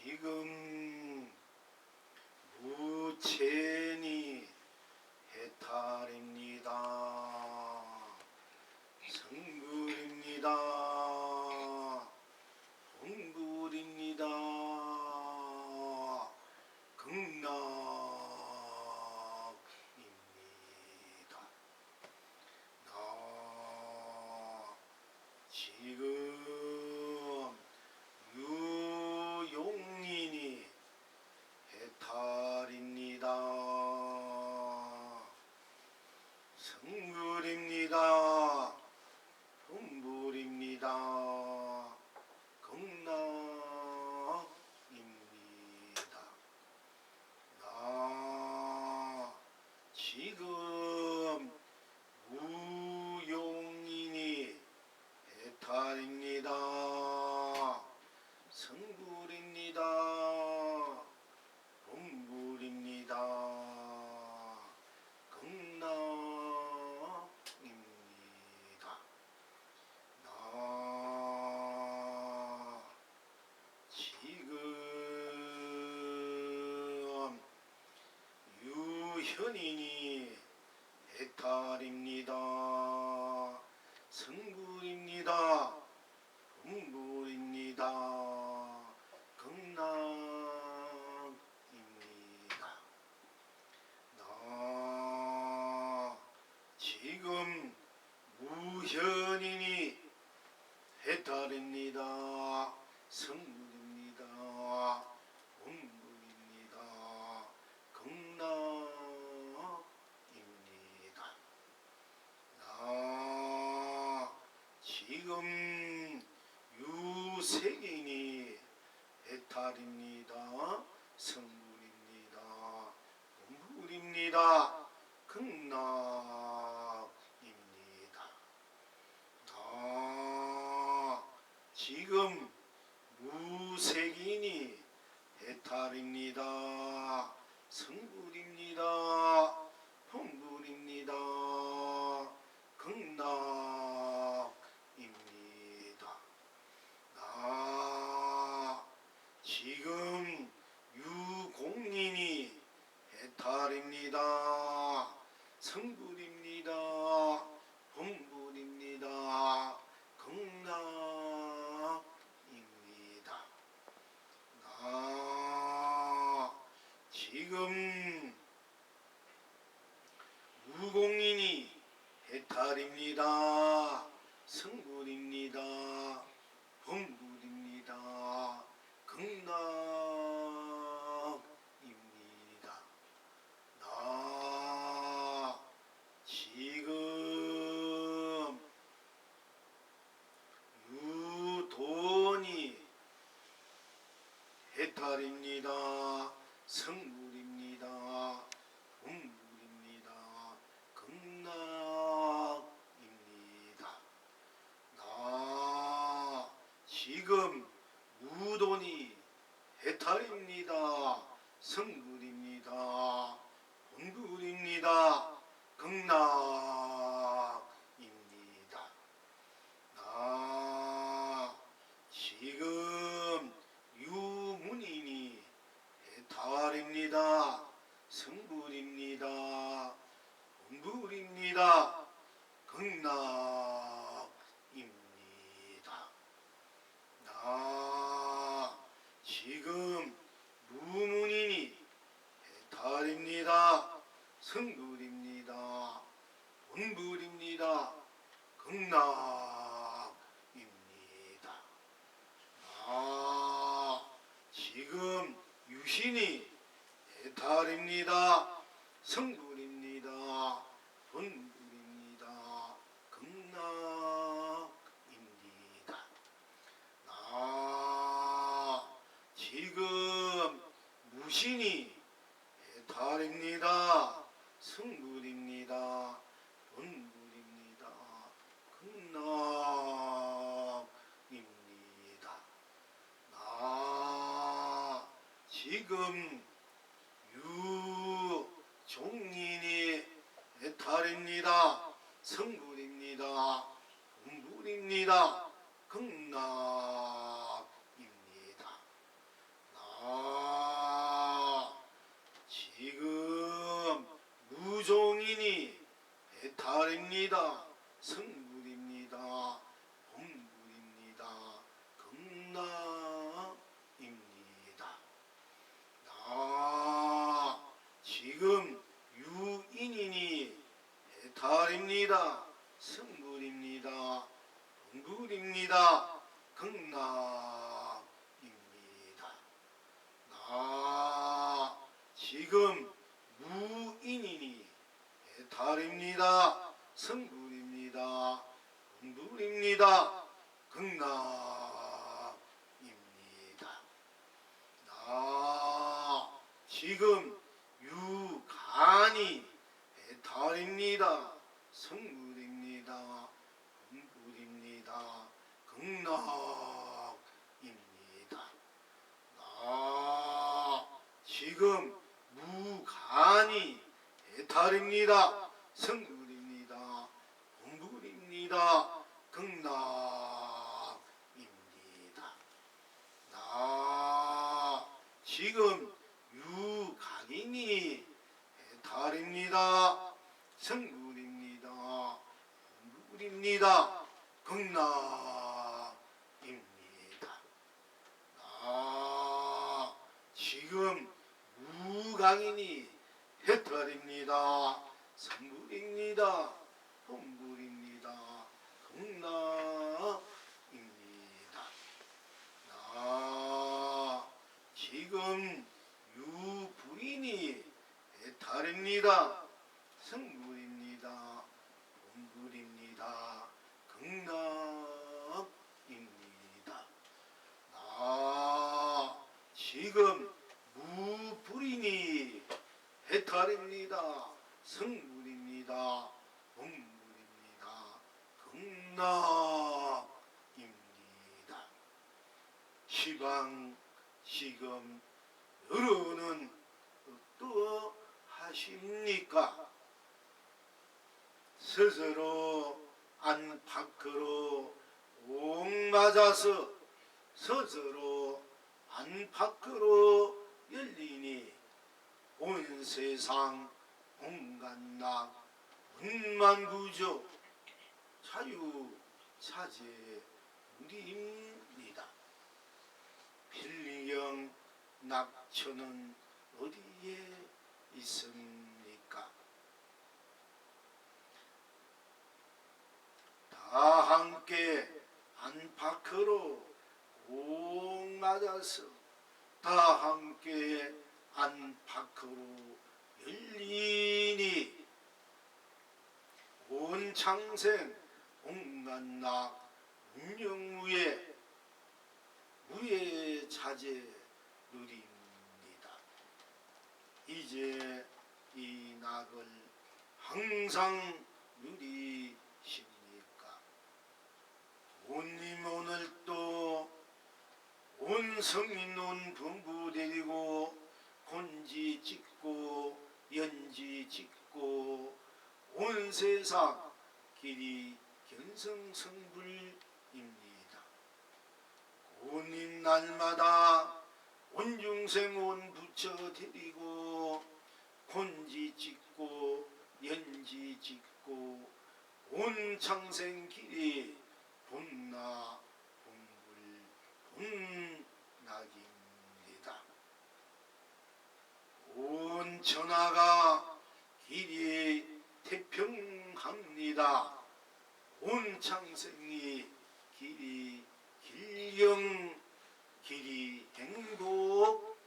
지금 무체니 해탈입니다. 성불입니다. 홍불입니다. 극락입니다. 나 지금 유용인이 해탈입니다. 성불입니다. hum불입니다. 극락입니다. 나 지금 무용인이 해탈입니다. 성불입니다. hum불입니다. 극락입니다. 나 지금 유현인이 해탈입니다. 성불입니다. hum불입니다. 극락입니다. 나 지금 무현인이 해탈입니다. 성불입니다. hum불입니다. 극락입니다. 나 지금 유색인이 해탈입니다. 성불입니다. hum불입니다. 극락입니다. 나 지금 무색인이 해탈입니다. 성불입니다. hum불입니다. 극락입니다. 나 지금 유공인이 해탈입니다. 성불입니다. hum불입니다. 극락입니다. 나 지금 무공인이 해탈입니다. 성불입니다. hum불입니다. 극락입니다. 나 지금 유돈이 해탈입니다. 성불입니다. hum불입니다. 극락입니다. 나 지금 무돈이 해탈입니다. 성불입니다. hum불입니다. 극락입니다. 나 지금 유문인이 해탈입니다. 성불입니다. hum불입니다. 극락입니다. 나 지금 무문인이 해탈입니다. 성불입니다. hum불입니다. 극락입니다. 나 지금 유신이 해탈입니다. 성불입니다. hum불입니다. 극락입니다. 나 지금 무신이 해탈입니다. 성불입니다. hum불입니다. 극락입니다. 나 지금 유종인이 해탈입니다. 성불입니다. hum불입니다. 극락입니다. 나 해탈입니다. 성불입니다. 본불입니다. 극락입니다. 나 지금 무인이니 해탈입니다. 성불입니다. 본불입니다. 극락입니다. 나 지금 유간이 해탈입니다. 성불입니다. 본불입니다. 극락입니다. 나 지금 무간이 해탈입니다. 성불입니다. 본불입니다. 극락입니다. 나 지금 유간이니 해탈입니다. 성불입니다. 본불입니다. 극락입니다. 나 지금 무강이니 해탈입니다. 성불입니다. 본불입니다. 극락입니다. 나 지금 유부인이 해탈입니다. 성불입니다. 본불입니다. 극락입니다. 나 지금 무불이니 해탈입니다. 성불입니다. 본불입니다. 극락입니다. 시방 지금 여러는 어떠하십니까? 스스로 안팎으로 옥 맞아서 스스로 안팎으로 열리니 온 세상 온갖낙 운만구조 자유사제 무리입니다. 필리경 낙천은 어디에 있습니까? 다 함께 안팎으로 꼭 맞아서 다 함께 안팎으로 열리니 온 창생 온갖낙 운영무예 무예 자제 누립니다. 이제 이 낙을 항상 누리십니까? 온님 오늘 또 온 성인 온 분부 데리고 곤지 찍고 연지 찍고 온 세상 길이 견성성불입니다. 온님 날마다 온 중생 온 부처 데리고 곤지 찍고 연지 찍고 온 창생 길이 본나 본불 본낙입니다. 온 천하가 길이 태평합니다. 온 창생이 길이 길령 길이 행복합니다.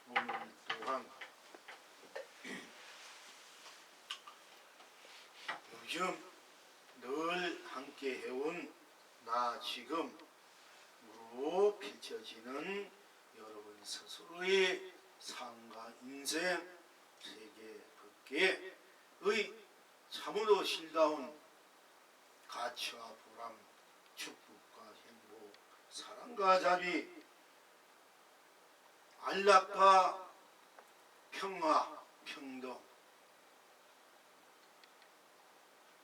오늘 또한 요즘 늘 함께 해온 나 지금으로 펼쳐지는 여러분 스스로의 삶과 인생 세계 밖에의 참으로 실다운 가치와 보람, 축복과 행복, 사랑과 자비, 안락과 평화, 평등,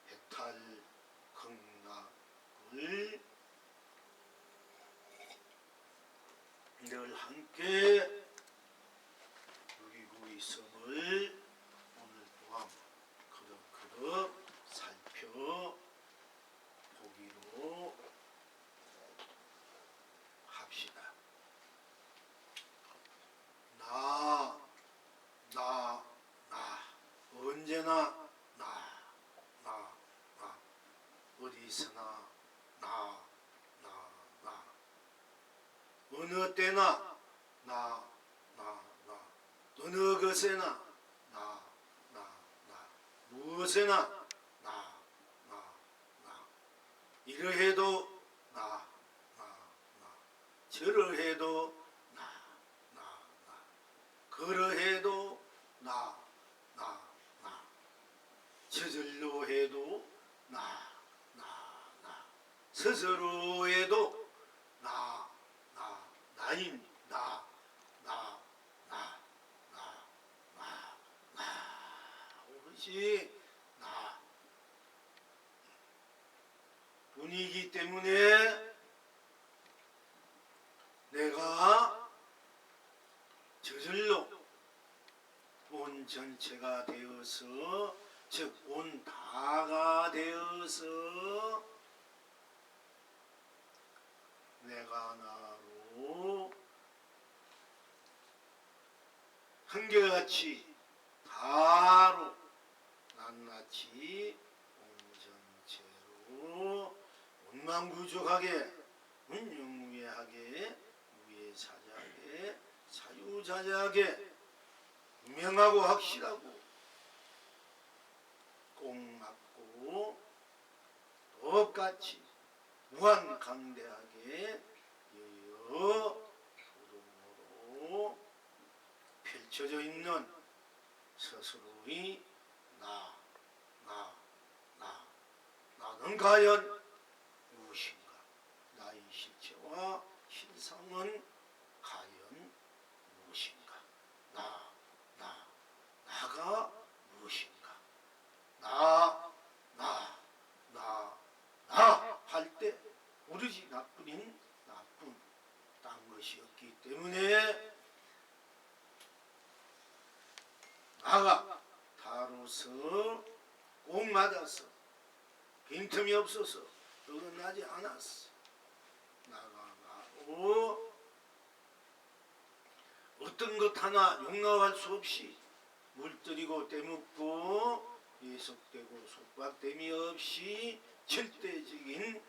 해탈, 극락을 늘 함께 누리고 있음을 오늘 또한 그럭그럭 살펴보기로 합시다. 언제나 나 어디서나 나 어느 때나 나 어느 것에나 나 무엇에나 나 이러해도 나 저러해도 나 그러해도 나 저절로 해도 나 스스로 해도 나인 오롯이 나 뿐이기 때문에 내가 저절로 온 전체가 되어서 즉 온 다가 되어서 내가 나로 한결같이 다로 낱낱이 온전체로 원망부족하게 문영무예하게 무예사자하게 사유자자하게 분명하고 확실하고 꼭 맞고 똑같이 무한강대하게 여여 부동으로 펼쳐져 있는 스스로의 나는 과연 무엇인가? 나의 실체와 실상은 과연 무엇인가? 나가 무엇인가? 할 때 오로지 나뿐인 나뿐 딴 것이 없기 때문에 나가 다로서 꼭 맞아서 빈틈이 없어서 어긋나지 않았어. 나가 나로 어떤 것 하나 용납할 수 없이 물들이고 떼묻고 예속되고 속박됨이 없이 절대적인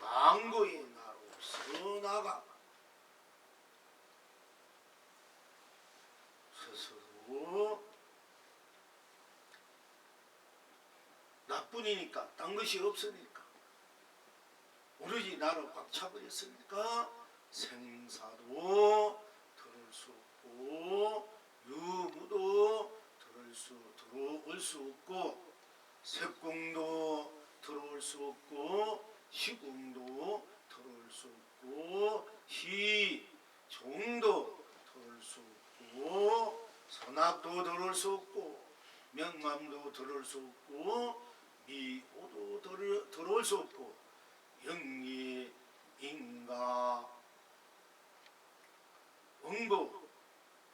망고의 나로서 나가 스스로 나뿐이니까 딴 것이 없으니까 오로지 나로 꽉 차버렸으니까 생사도 들을 수 없고 유무도 들어올 수 없고 색공도 들어올 수 없고 시공도 들어올 수 없고 시종도 들어올 수 없고 선악도 들어올 수 없고 명맘도 들어올 수 없고 미호도 들어올 수 없고 영리, 인가, 원고,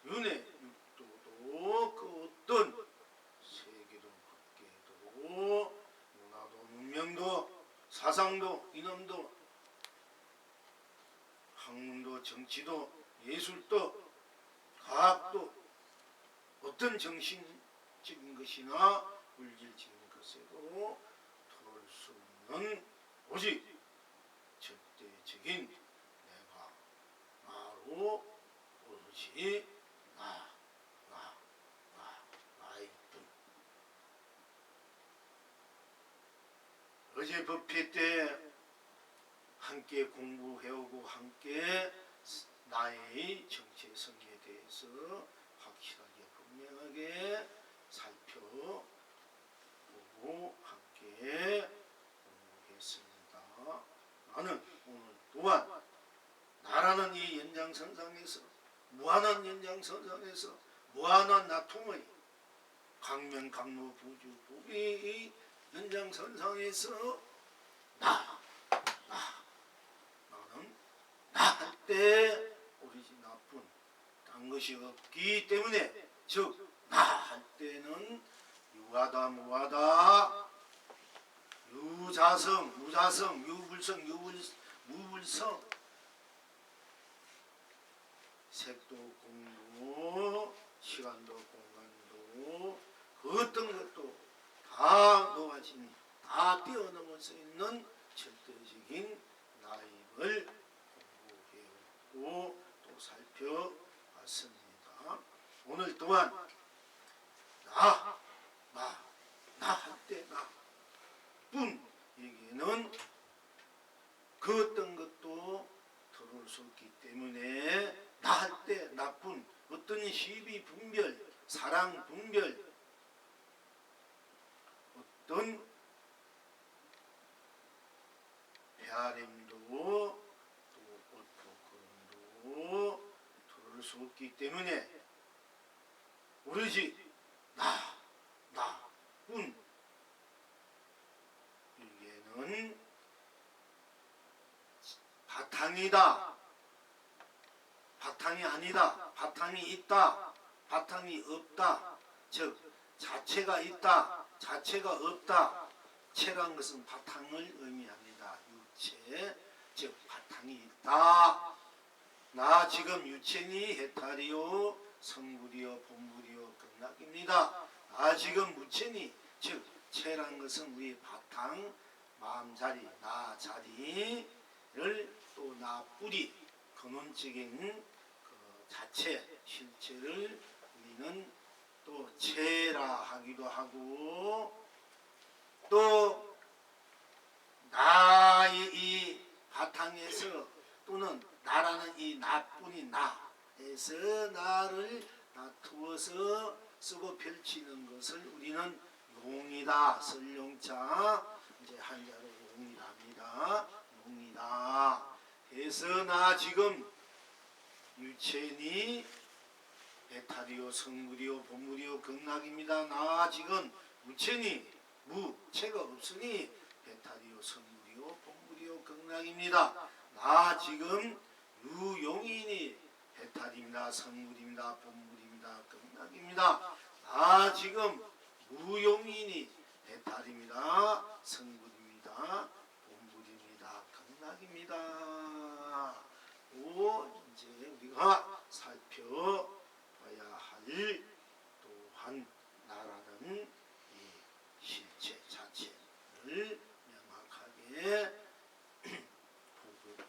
윤회, 육도도 그 어떤 세계도 국계도 문화도 문명도 사상도 이념도 학문도 정치도 예술도 과학도 어떤 정신적인 것이나 물질적인 것에도 들어올 수 없는 오직 절대적인 내가 나로 오롯이 나의 뿐. 어제 법회 때 함께 공부해오고 함께 나의 정체성에 대해서 확실하게 분명하게 살펴보고 함께 공부했습니다. 나는 오늘 또한 나라는 이 연장선상에서 무한한 연장선상에서 무한한 나통의 강면 강무 부주 부비의 연장선상에서 나는 나 할 때 오로지 나뿐 딴 것이 없기 때문에 즉 나 할 때는 유하다 무하다 유자성 무자성 유불성 무불성 색도 공도 시간도 공간도 그 어떤 다 놓아지니 다 뛰어넘을 수 있는 절대적인 나입을 공부해오고 또 살펴봤습니다. 오늘 또한 나 할 때 나뿐에게는 그 어떤 것도 들어올 수 없기 때문에 나 할 때 나뿐 어떤 시비 분별, 사랑 분별, 어떤 배아림도 또 어토크름도 들어올 수 없기 때문에 오로지 나뿐 이게는 바탕이다, 바탕이 아니다, 바탕이 있다, 바탕이 없다, 즉 자체가 있다, 자체가 없다. 체란 것은 바탕을 의미합니다. 유체, 즉 바탕이 있다. 나 지금 유체니 해탈이요 성불이요 본불이요 극락입니다. 나 지금 무체니, 즉 체란 것은 우리 바탕, 마음자리, 나 자리를 또 나 뿌리, 근원적인 그 자체, 실체를 우리는 또 체라 하기도 하고, 또 나의 이 바탕에서 또는 나라는 이 나뿐인 나에서 나를 놔두어서 쓰고 펼치는 것을 우리는 용이다, 설용자, 이제 한자로 용이랍니다. 용이다. 그래서 나 지금 유체니 해탈이요 성불이요 본불이요 극락입니다. 나 지금 무체니 무체가 없으니 해탈이요 성불이요 본불이요 극락입니다. 나 지금 유용이니 해탈입니다, 성불입니다, 본불입니다, 극락입니다. 나 지금 무용이니 해탈입니다, 성불입니다, 본불입니다, 극락입니다. 오, 이제 우리가 살펴봐야 할 또한 나라는 이 실체 자체를 명확하게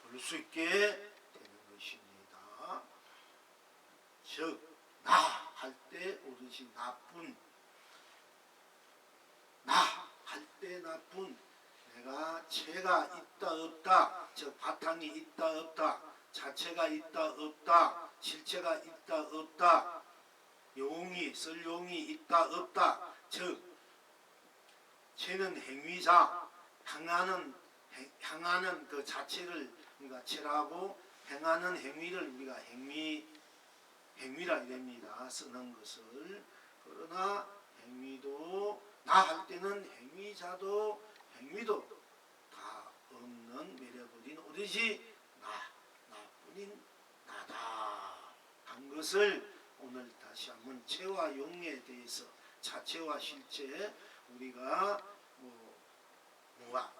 볼 수 있게 되는 것입니다. 즉, 나 할 때 오롯이 나뿐, 나 할 때 나뿐, 내가 체가 있다 없다, 즉 바탕이 있다 없다, 자체가 있다 없다, 실체가 있다 없다, 용이 설용이 있다 없다, 즉 체는 행위자, 향하는 그 자체를 우리가 체라고, 행하는 행위를 우리가 행위라 이랍니다. 쓰는 것을. 그러나 행위도 나 할 때는 행위자도 행위도 다 없는 매려버린 오롯이 나뿐인 나다 한 것을 오늘 다시 한번 체와 용에 대해서, 자체와 실체, 우리가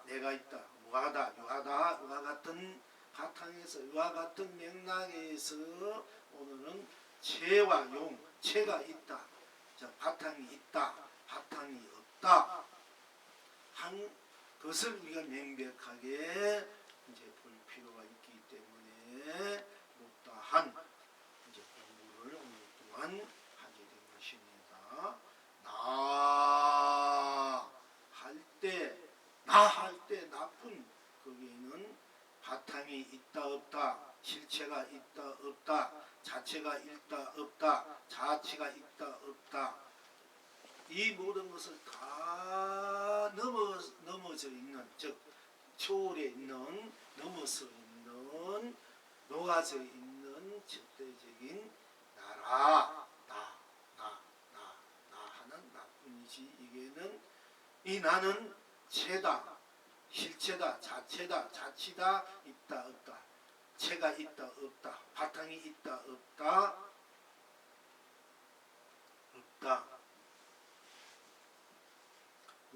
내가 있다, 무하다, 유하다, 이와 같은 바탕에서, 이와 같은 맥락에서 오늘은 체와 용, 체가 있다, 바탕이 있다, 바탕이 없다 한 것을 우리가 명백하게 이제 볼 필요가 있기 때문에 못다한 이제 공부를 오늘 또한 하게 된 것입니다. 나 할 때 나뿐, 거기에는 바탕이 있다 없다, 실체가 있다 없다, 자체가 있다 없다, 자체가 있다 없다, 이 모든 것을 다 넘어져 있는, 즉 초월해 있는, 넘어서 있는, 녹아져 있는 절대적인 나라, 나 하는 나뿐이지. 이게는 이 나는 체다, 실체다, 자체다, 자치다, 있다 없다, 체가 있다 없다, 바탕이 있다 없다,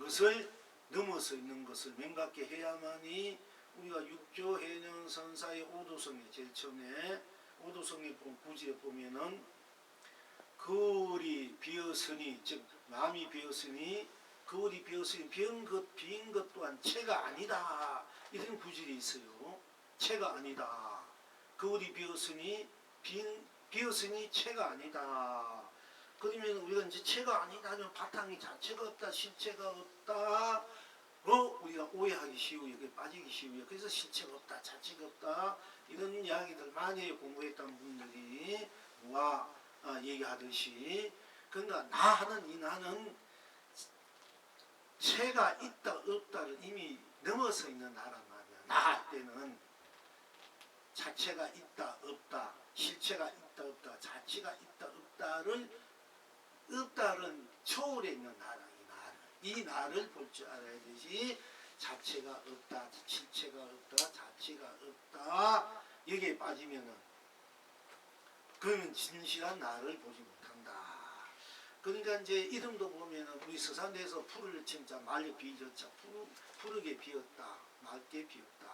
것을 넘어서 있는 것을 명확히 해야만이 우리가 육조 해년 선사의 오도성에, 제일 처음에 오도성의 구지에 보면은 거울이 비었으니, 즉 마음이 비었으니 거울이 비었으니 비인 것 또한 체가 아니다. 이런 구절이 있어요. 체가 아니다. 거울이 비었으니 비었으니 체가 아니다. 그러면 우리가 이제 체가 아니다 하면 바탕이 자체가 없다, 실체가 없다. 우리가 오해하기 쉬워요. 빠지기 쉬워요. 그래서 실체가 없다, 자체가 없다. 이런 이야기들 많이 공부했던 분들이 얘기하듯이, 그러니까 나 하는 이 나는 체가 있다 없다를 이미 넘어서 있는 나란 말이야. 나 할 때는 자체가 있다 없다, 실체가 있다 없다, 자체가 있다 없다를 없다는 초월에 있는 나라. 이 나를 볼 줄 알아야 되지. 자체가 없다, 실체가 없다, 자체가 없다, 여기에 빠지면은 그러면 진실한 나를 보지 못한다. 그러니까 이제 이름도 보면은 우리 서산대에서 푸를 진짜 말려 비졌자, 푸르게 비었다, 맑게 비었다.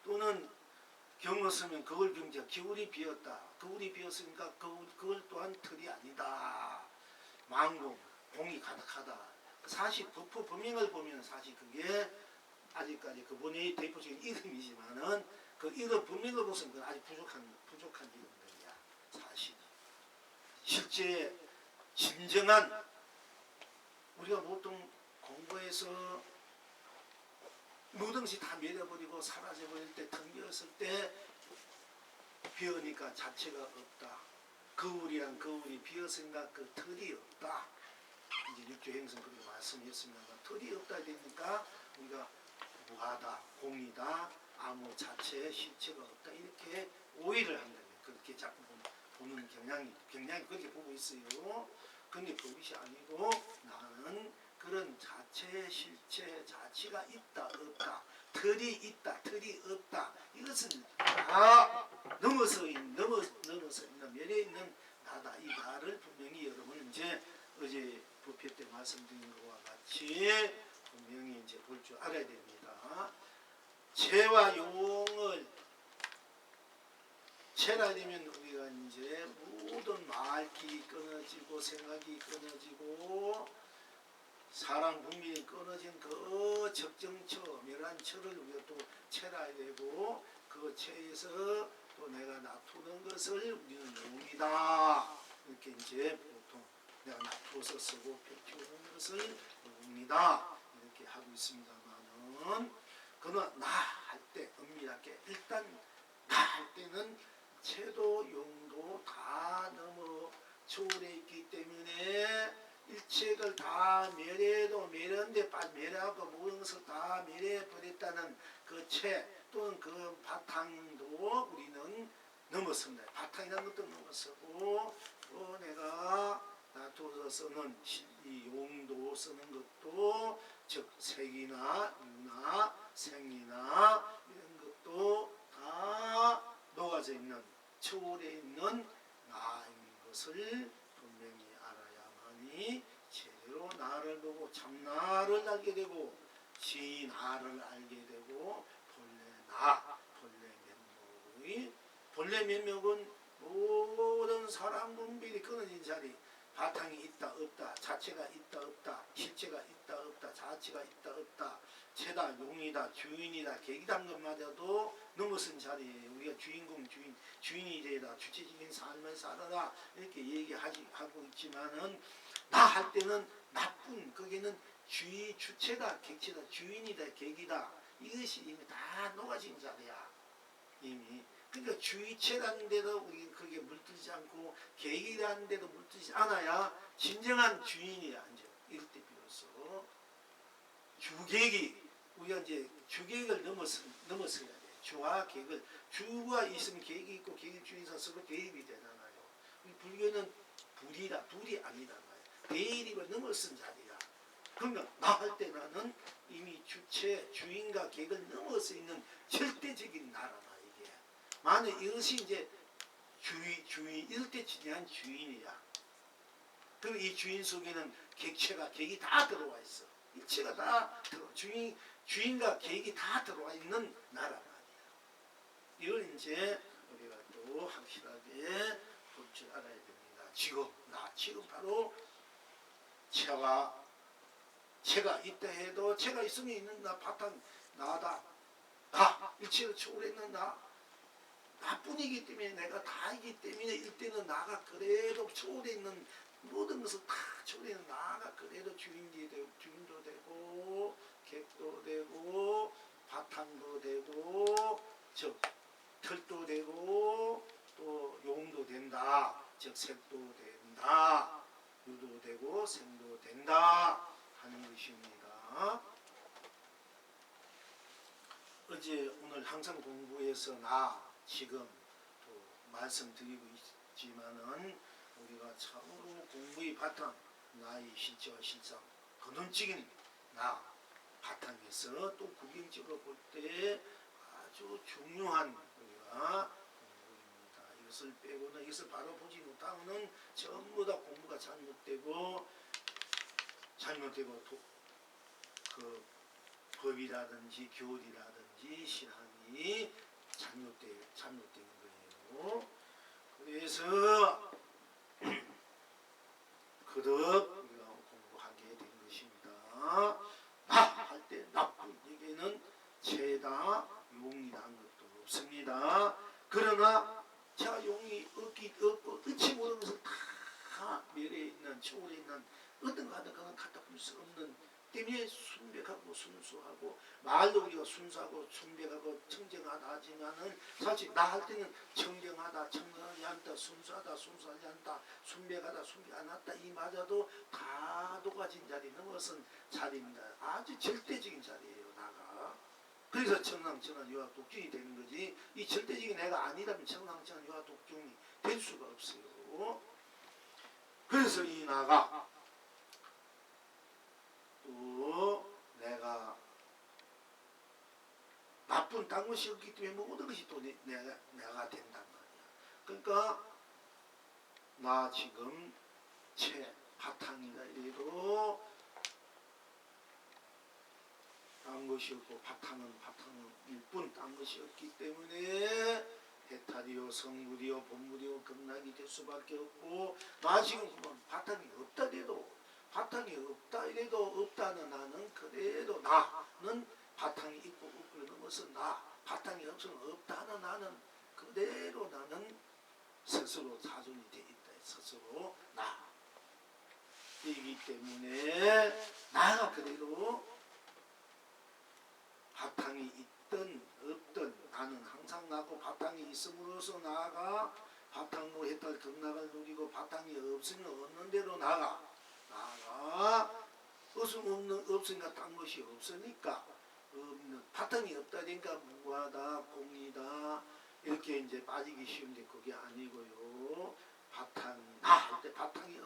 또는 경어 쓰면 거울 경자, 겨울이 비었다. 거울이 비었으니까 거울 또한 틀이 아니다. 망공, 공이 가득하다. 사실 법명을 보면 사실 그게 아직까지 그분의 대표적인 이름이지만은 그 이름 법명을 보면 그건 아직 부족한 이름들이야. 사실 실제 진정한 우리가 보통 공부해서 모든 것이 다 밀어버리고 사라져버릴 때, 텅 비었을 때 비으니까 자체가 없다. 거울이란 거울이 비었으니까 그 털이 없다. 이제 육조행성 그렇게 말씀했습니다. 털이 없다 되니까 우리가 무하다, 공이다, 아무 자체, 실체가 없다, 이렇게 오해를 한다. 그렇게 자꾸 보는 경향이 그렇게 보고 있어요. 근데 그것이 아니고 나는 그런 자체, 실체, 자체가 있다 없다, 털이 있다, 털이 없다, 이것은 다 넘어서 있는 면에 있는 나다. 이 나를 분명히 여러분 이제 어제 부패 때 말씀드린 것과 같이 분명히 이제 볼 줄 알아야 됩니다. 체와 용을 체라 되면 우리가 이제 모든 말길이 끊어지고 생각이 끊어지고 사랑 분명히 끊어진 그 적정처, 멸한처를 우리가 또 체라야 되고, 그 체에서 또 내가 놔두는 것을 우리는 용이다. 이렇게 이제 보통 내가 놔두어서 쓰고 펴키우는 것을 용이다. 이렇게 하고 있습니다만은, 그러나 나 할 때 엄밀하게 일단 나 할 때는 체도 용도 다 넘어 초월해 있기 때문에 일체를 다 멸해도 멸한데 멸하고 모든 것을 다 멸해 버렸다는 그 체 또는 그 바탕도 우리는 넘었습니다. 바탕이라는 것도 넘어서고 또 내가 놔두어서 쓰는 이 용도 쓰는 것도 즉 색이나 유나 생이나 이런 것도 다 녹아져 있는 초월해 있는 나인 것을 분명히 알아야만이 제대로 나를 보고 참나를 알게 되고 진나를 알게 되고 본래 면목은 모든 사람 분별이 끊어진 자리, 바탕이 있다 없다, 자체가 있다 없다, 실체가 있다 없다, 자체가 있다 없다, 체다 용이다 주인이다 계기단 것마저도 넘어선 자리에 우리가 주인이 되다, 주체적인 삶을 살아라 이렇게 얘기하고 있지만은 나 할 때는 나쁜 거기는 주체다 객체다 주인이다 계기다 이것이 이미 다 녹아진 자리야. 이미 그러니까 주의체라는 데도 우리 그게 물들지 않고 계기라는 데도 물들지 않아야 진정한 주인이 앉아. 이럴 때 비로소 주객이 우리가 이제 주객을 넘어서야 돼. 주와 객을 주가 있으면 객이 있고 객이 주인사 서로 대립이 되잖아요. 불교는 둘이 아니다 말이야. 대립을 넘어선 자리야. 그러면 나 할 때 나는 이미 주체 주인과 객을 넘어서 있는 절대적인 나라. 만약 이것이 이제 주인 이럴 때 진정한 주인이야. 그리고 이 주인 속에는 객이 다 들어와 있어. 일체가 다 주인과 객이 다 들어와 있는 나라 말이야. 이걸 이제 우리가 또 확실하게 볼 줄 알아야 됩니다. 지금 바로 체와 제가 있다 해도 제가 있으면 있는 나 바탕 나다. 나 일체를 초월했는 나뿐이기 때문에 내가 다이기 때문에 일때는 나가 그래도 초월해 있는 모든 것을 다 초월해 있는 나가 그래도 주인도 되고 객도 되고 바탕도 되고 즉 털도 되고 또 용도 된다. 즉 색도 된다. 유도 되고 생도 된다 하는 것입니다. 어제 오늘 항상 공부해서 나 지금 또 말씀드리고 있지만은 우리가 참으로 공부의 바탕 나의 실제와 실상 근원적인 나 바탕에서 또 구경적으로 볼 때 아주 중요한 우리가 공부입니다. 이것을 빼고는 이것을 바로 보지 못하면은 전부 다 공부가 잘못되고 그 법이라든지 교리라든지 신앙이 잘못된 거예요. 그래서 그릇 우리가 공부하게 된 것입니다. 나 할 때 나쁜 얘기는 죄다 용이라는 것도 없습니다. 그러나 제가 용이 없고 의치 모르는 것을 다 멸에 있는 초월에 있는 어떤 거 하든 그건 갖다 볼 수 없는 때문에 순백하고 순수하고 말도 우리가 순수하고 순백하고 청정하다 하지만은 사실 나 할 때는 청정하다 청정하지 않다 순수하다 순수하지 않다 순백하다 순백 안 하다 이 맞아도 다 녹아진 자리는 무슨 자리입니다. 아주 절대적인 자리예요. 나가. 그래서 청랑천하 유아 독중이 되는 거지 이 절대적인 애가 아니라면 청랑천하 유아 독중이 될 수가 없어요. 그래서 이 나가 또 내가 나쁜 딴 것이 없기 때문에 모든 것이 또 내가 된단 말이야. 그러니까 나 지금 제 바탕이다 이래도 딴 것이 없고 바탕은 일뿐 딴 것이 없기 때문에 해탈이요 성물이요 본물이요 극락이 될 수밖에 없고 나 지금 그러면 바탕이 없다 해도 바탕이 없다 이래도 없다는 나는 그래도 나는 바탕이 있고 없고는 것은 나 바탕이 없으면 없다는 나는 그대로 나는 스스로 사존이 돼 있다. 스스로 나 이기 때문에 나가 그대로 바탕이 있든 없든 나는 항상 나고 바탕이 있음으로써 나가 바탕으로 해탈 극락을 누리고 바탕이 없으면 없는 대로 나가 없으니까 딴 것이 없으니까 없는 바탕이 없다 니까 무하다 공이다 이렇게 이제 빠지기 쉬운데 그게 아니고요. 바탕 할 때 바탕이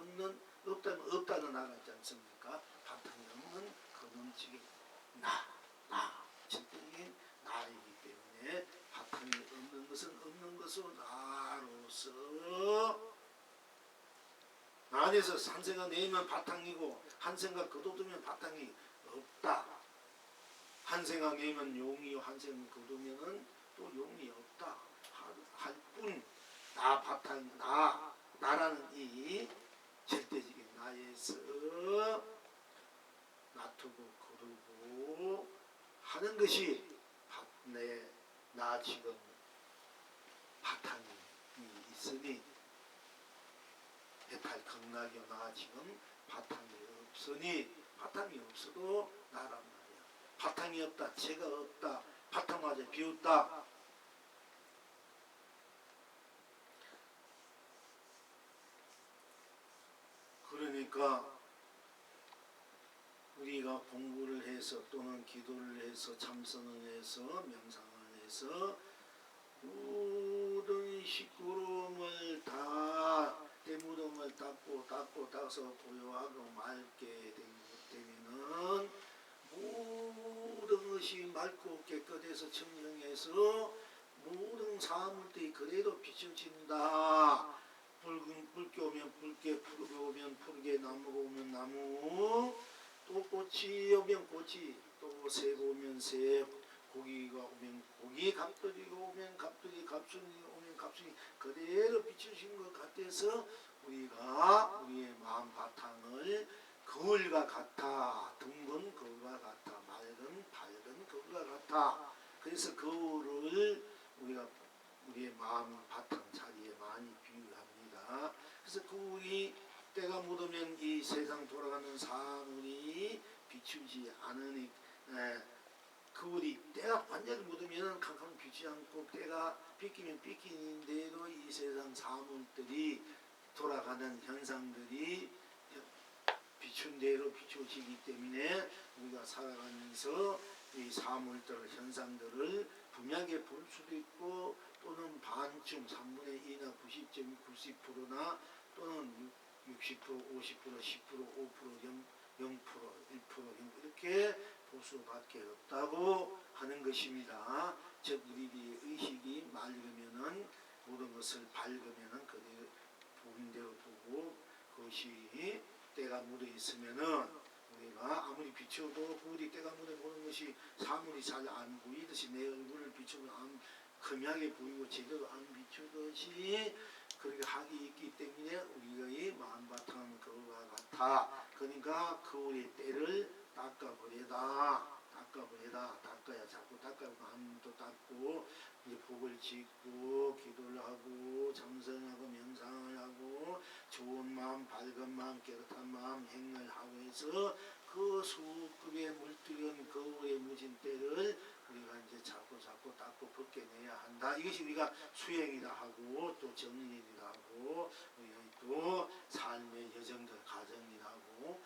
없다면 없다는 나가 있지 않습니까? 바탕이 없는 근원적인 나 절대적인 나이기 때문에 바탕이 없는 것은 없는 것으로 나로서 나 안에서 한 생각 내면 바탕이고 한 생각 거둬두면 바탕이 없다. 한 생각 내면 용이요 한 생각 거두면은 또 용이 없다. 할 뿐 나 바탕 나라는 이 절대적인 나에서 놔두고 거두고 하는 것이 나 지금 바탕이 있으니 해탈 극락이요 나 지금 바탕이 없으니 바탕이 없어도 나란 말이야. 바탕이 없다 죄가 없다 바탕마저 비웃다 그러니까 우리가 공부를 해서 또는 기도를 해서 참선을 해서 명상을 해서 모든 시끄러움을 다 대무덤을 닦아서 고요하고 맑게 되면은 모든 것이 맑고 깨끗해서 청정해서 모든 사물들이 그래도 비춰진다. 붉게 오면 붉게, 푸르게 오면 푸르게, 나무가 오면 나무, 또 꽃이 오면 꽃이, 또 새가 오면 새, 고기가 오면 고기, 갑돌이가 오면 갑돌이, 갑순이가 오면 갑순이 그대로 비춰진 것 같아서 우리가 우리의 마음 바탕을 거울과 같아. 둥근 거울과 같아. 맑은 밝은 거울과 같아. 그래서 거울을 우리가 우리의 마음 바탕 자리에 많이 비유합니다. 그래서 거울이 때가 묻으면 이 세상 돌아가는 사물이 비추지 않으니 거울이 때가 완전히 묻으면 캄캄 비추지 않고 때가 삐끼면 삐끼는데도 이 세상 사물들이 돌아가는 현상들이 비춘 대로 비추어지기 때문에 우리가 살아가면서 이 사물들, 현상들을 분명하게 볼 수도 있고 또는 반쯤 3분의 2나 90.90%나 또는 60%, 50%, 10%, 5%, 0%, 1%, 이렇게 볼 수밖에 없다고 하는 것입니다. 즉 우리의 의식이 맑으면은 모든 것을 밝으면은 그대로 보는 대로 보고 그것이 때가 묻어 있으면은 우리가 아무리 비춰도 거울이 때가 묻어 보는 것이 사물이 잘 안 보이듯이 내 얼굴을 비추면 안 금하게 보이고 제대로 안 비추듯이 그렇게 학이 있기 때문에 우리의 마음바탕은 거울과 같아. 그러니까 거울의 때를 닦아버려다. 닦아야 자꾸 닦아야 마음도 닦고 이제 복을 짓고 기도를 하고 참선하고 명상을 하고 좋은 마음, 밝은 마음, 깨끗한 마음 행을 하고 해서 그 수급에 물들인 거울의 묻은 때를 우리가 이제 자꾸 닦고 벗겨내야 한다. 이것이 우리가 수행이라 하고 또 정리이라 하고 또 삶의 여정들 가정이라 하고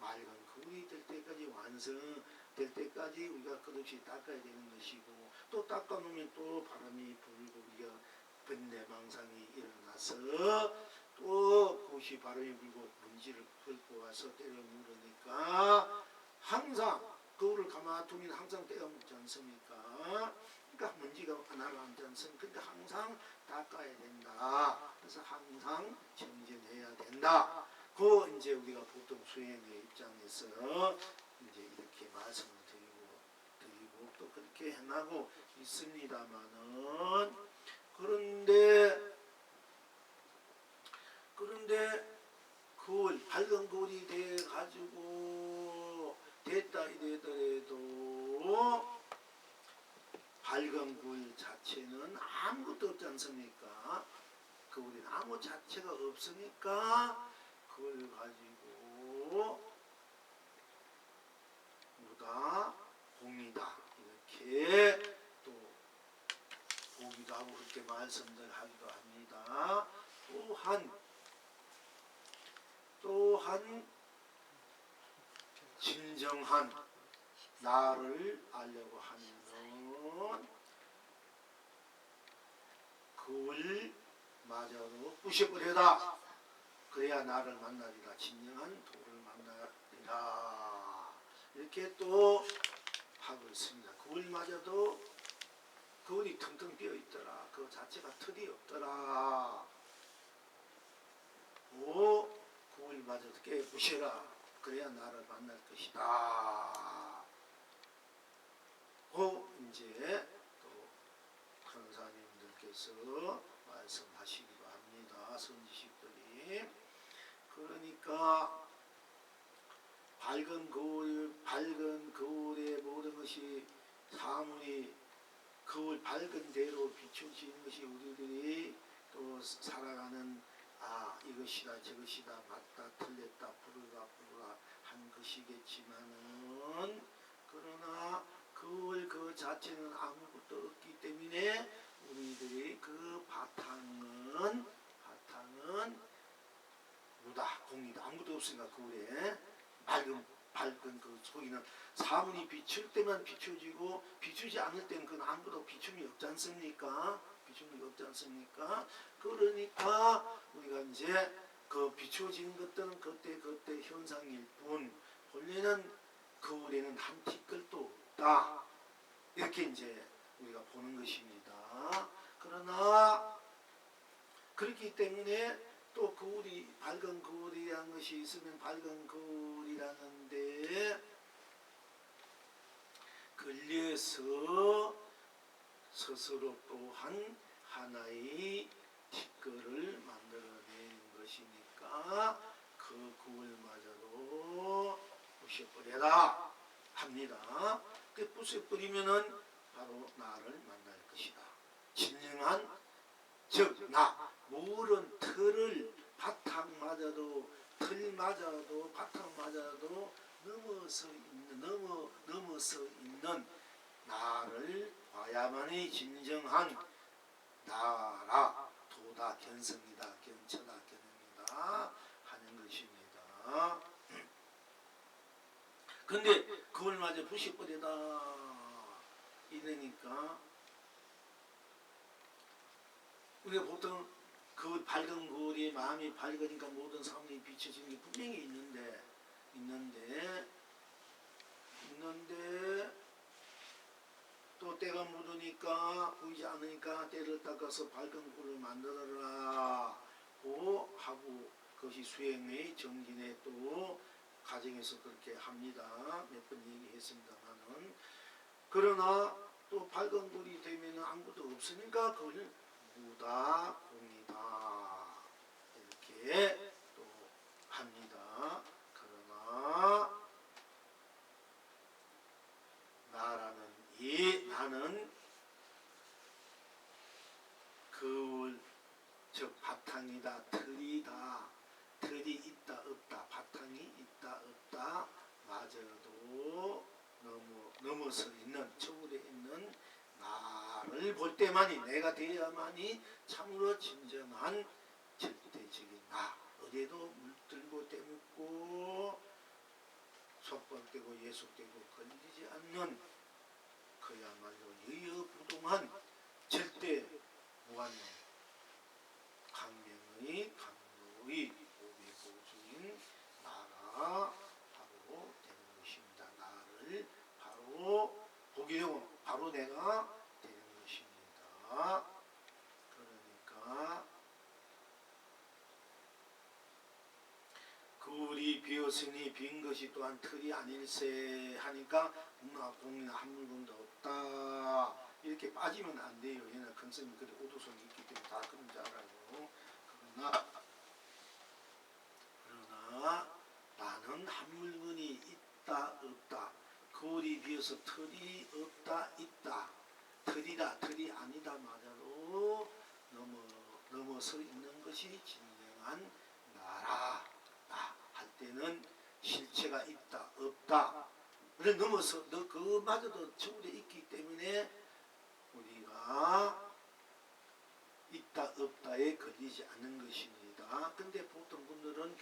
맑은 거울이 될 때까지 완성될 때까지 우리가 끝없이 닦아야 되는 것이고 또 닦아놓으면 또 바람이 불고 우리가 번뇌망상이 일어나서 또 그것이 바람이 불고 먼지를 긁고 와서 때려 물으니까 항상 거울을 가만두면 항상 때가 묻지 않습니까? 그러니까 먼지가 날아가지 않습니까? 그러니까 항상 닦아야 된다. 그래서 항상 정진해야 된다. 그 이제 우리가 보통 수행의 입장에서 이제 이렇게 말씀을 드리고 또 그렇게 해나고 있습니다만은 그런데 거울 밝은 거울이 돼 가지고 됐다 이래더라도 밝은 거울 자체는 아무것도 없지 않습니까? 거울이 아무 자체가 없으니까 그걸 가지고 무다 공이다 이렇게 또 보기도 하고 그렇게 말씀들 하기도 합니다. 또한 진정한 나를 알려고 하면은 거울마저도 부셔버려다. 그래야 나를 만나리라. 진정한 도를 만나리라. 이렇게 또 하고 있습니다. 거울마저도 거울이 텅텅 비어 있더라. 그 자체가 틀이 없더라. 거울마저도 깨부셔라. 그래야 나를 만날 것이다. 이제 또 강사님들께서 말씀하시기도 합니다. 선지식들이. 그러니까 밝은 거울의 모든 것이 사물이 거울 밝은 대로 비추지는 것이 우리들이 또 살아가는 이것이다 저것이다 맞다 틀렸다 부르다 한 것이겠지만은 그러나 거울 그 자체는 아무것도 없기 때문에 우리들이 그 바탕은 무다 공이다. 아무것도 없으니까 거울에 밝은 그 속에는 사물이 비출 때만 비춰지고 비추지 않을 때는 그건 아무것도 비춤이 없지 않습니까? 그러니까 우리가 이제 그 비추어진 것들은 그때 현상일 뿐 본래는 거울에는 한 티끌도 없다. 이렇게 이제 우리가 보는 것입니다. 그러나 그렇기 때문에 또 거울이 밝은 거울이라는 것이 있으면 밝은 거울이라는데 걸려서 스스로 또한 하나의 티끌을 만들어내는 것이니까 그 그울마저도 부셔버려라 합니다. 그 부셔버리면은 바로 나를 만날 것이다. 진정한 즉 나 물은 틀을 바탕마저도 틀마저도 바탕마저도 넘어서 있는 나를 봐야만이 진정한 나라 도다 견성이다 견처다 견성이다 하는 것입니다. 근데 그걸 마저 부셔버리다 이러니까 우리가 보통 그 밝은 거울이 마음이 밝으니까 모든 상황이 비춰지는 게 분명히 있는데 또 때가 묻으니까 보이지 않으니까 때를 닦아서 밝은 꿀을 만들어라 하고 그것이 수행의 정진에 또 가정에서 그렇게 합니다. 몇 번 얘기했습니다만은 그러나 또 밝은 꿀이 되면 아무것도 없으니까 그걸 무다 공이다 이렇게 또 합니다. 그러나 나는 그울 즉 바탕이다 틀이다 틀이 있다 없다 바탕이 있다 없다 마저도 넘어서 있는 저울에 있는 나를 볼 때만이 내가 되어야만이 참으로 진정한 절대적인 나 어디에도 물들고 떼묻고 속박되고 예속되고 걸리지 않는 그야말로 여여부동한 절대 무한의 강명의 강로의 오백보주인 나가 바로 되는 것입니다. 나를 바로 보게 되고 바로 내가 되는 것입니다. 그러니까 그울이 비었으니 빈 것이 또한 틀이 아닐세 하니까 공이나 한 물건도 없다 이렇게 빠지면 안 돼요. 얘는 컨셉이 그래 오도성이 있기 때문에 다 그런 줄 알아요. 그러나 나는 한 물건이 있다 없다 그울이 비어서 틀이 없다 있다 틀이다 틀이 아니다 마저도 넘어서 있는 것이 진정한 나라 할 때는 실체가 있다 없다 그래 넘어서 그마저도 저울에 있기 때문에 우리가 있다 없다에 걸리지 않는 것입니다. 근데 보통 분들은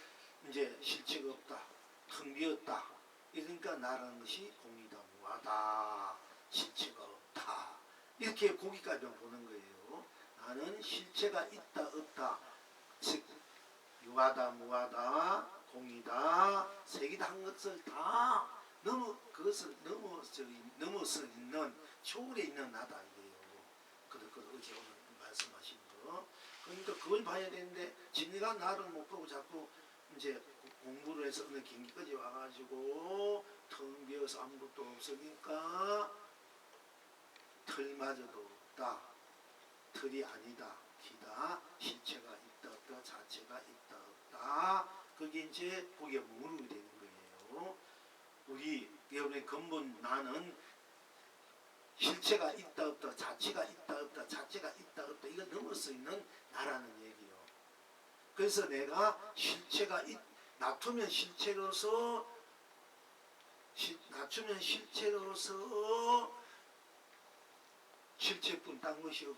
이제 실체가 없다 텅 비었다 이러니까 나라는 것이 공이다 무하다 실체가 없다 이렇게 거기까지 보는 거예요. 나는 실체가 있다 없다 즉 유하다 무하다 공이다 세기다 한 것을 다 그것을 넘어서 있는 초월에 있는 나다 이거예요. 그걸 어제 오늘 말씀하신 거. 그러니까 그걸 봐야 되는데 진리가 나를 못 보고 자꾸 이제 공부를 해서 어느 경기까지 와가지고 텅 비어서 아무것도 없으니까 틀마저도 없다 틀이 아니다 기다 실체가 있다 없다 자체가 있다 없다 그게 이제 거기에 머무르게 되는 거예요. 여러분의 근본 나는 실체가 있다 없다 자체가 있다 없다 자체가 있다 없다 이거 넘어서 있는 나라는 얘기요. 그래서 내가 실체가 낮추면 실체로서 실체뿐 딴 것이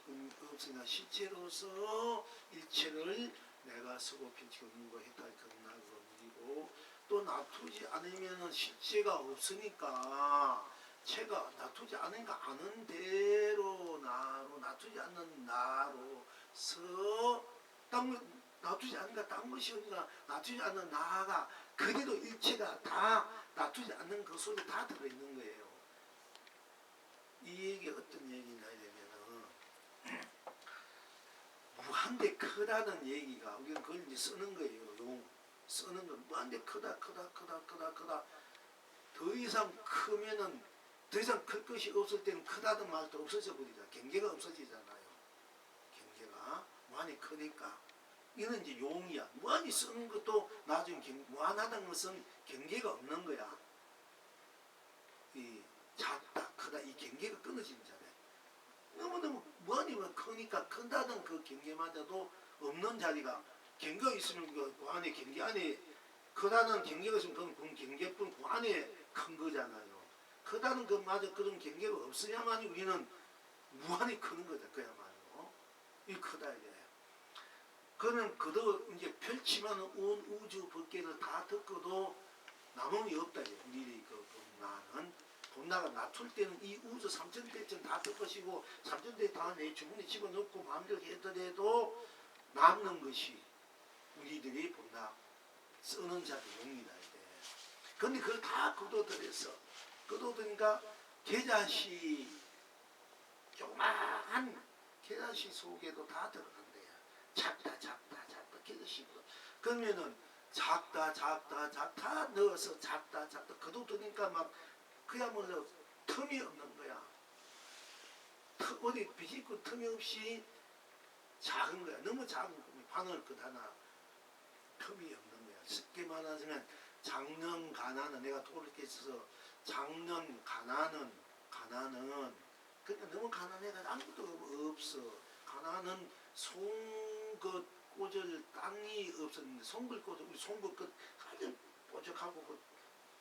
없으나 실체로서 일체를 내가 서고 펼치고 누고 해탈 극락으로 누리고 또 놔두지 않으면 실체가 없으니까 체가 놔두지 않으니까 아는 대로 나로 놔두지 않는 나로서 놔두지 않으니까 딴 것이 없으니까 놔두지 않는 나가 그래도 일체가 다 놔두지 않는 그 속에 다 들어있는 거예요. 이 얘기 어떤 얘기냐 이러면은 무한대 크다는 얘기가 우리는 그걸 이제 쓰는 거예요. 쓰는 건 무한대 크다 더 이상 크면은 더 이상 클 것이 없을 때는 크다는 말도 없어져 버리잖아. 경계가 없어지잖아요. 경계가 무한히 크니까 이는 이제 용이야. 무한히 쓰는 것도 나중에 무한하다는 것은 경계가 없는 거야. 이 작다, 크다, 이 경계가 끊어지는 자리야. 너무너무 무한히 크니까 큰다는 그 경계마저도 없는 자리가, 경계가 있으면 그 안에 경계 안에 크다는 경계가 있으면 그건 경계뿐 그 안에 큰 거잖아요. 크다는 것마저 그런 경계가 없어야만 우리는 무한히 크는 거다. 그야말로 이 크다 이게. 그는 그도 이제 펼치면 온 우주 법계를 다 듣고도 남음이 없다. 우리 그 나는 본나가 놔둘 때는 이 우주 3천대쯤 다 뜰 것이고 3천대 다 내 주머니에 집어넣고 마음대로 해더라도 남는 것이 우리들이 본나 쓰는 자의 용이다. 그런데 그걸 다 거둬들여서 거둬들니까 계자시 조그마한 계자시 속에도 다 들어간대요. 작다 계자시고 그러면은 작다 넣어서 작다 거둬들니까 막 그야말로 틈이 없는 거야. 어디 비집고 틈이 없이 작은 거야. 너무 작은 거야. 바늘 것 하나 틈이 없는 거야. 쉽게 말하자면 장년 가난은 내가 돌이켜 있어서 장년 가난은 그러니까 너무 가난해가 아무것도 없어. 가난은 송긋 꽂을 땅이 없었는데 송글 꽂을 우리 송글 끝 아주 뾰족하고 그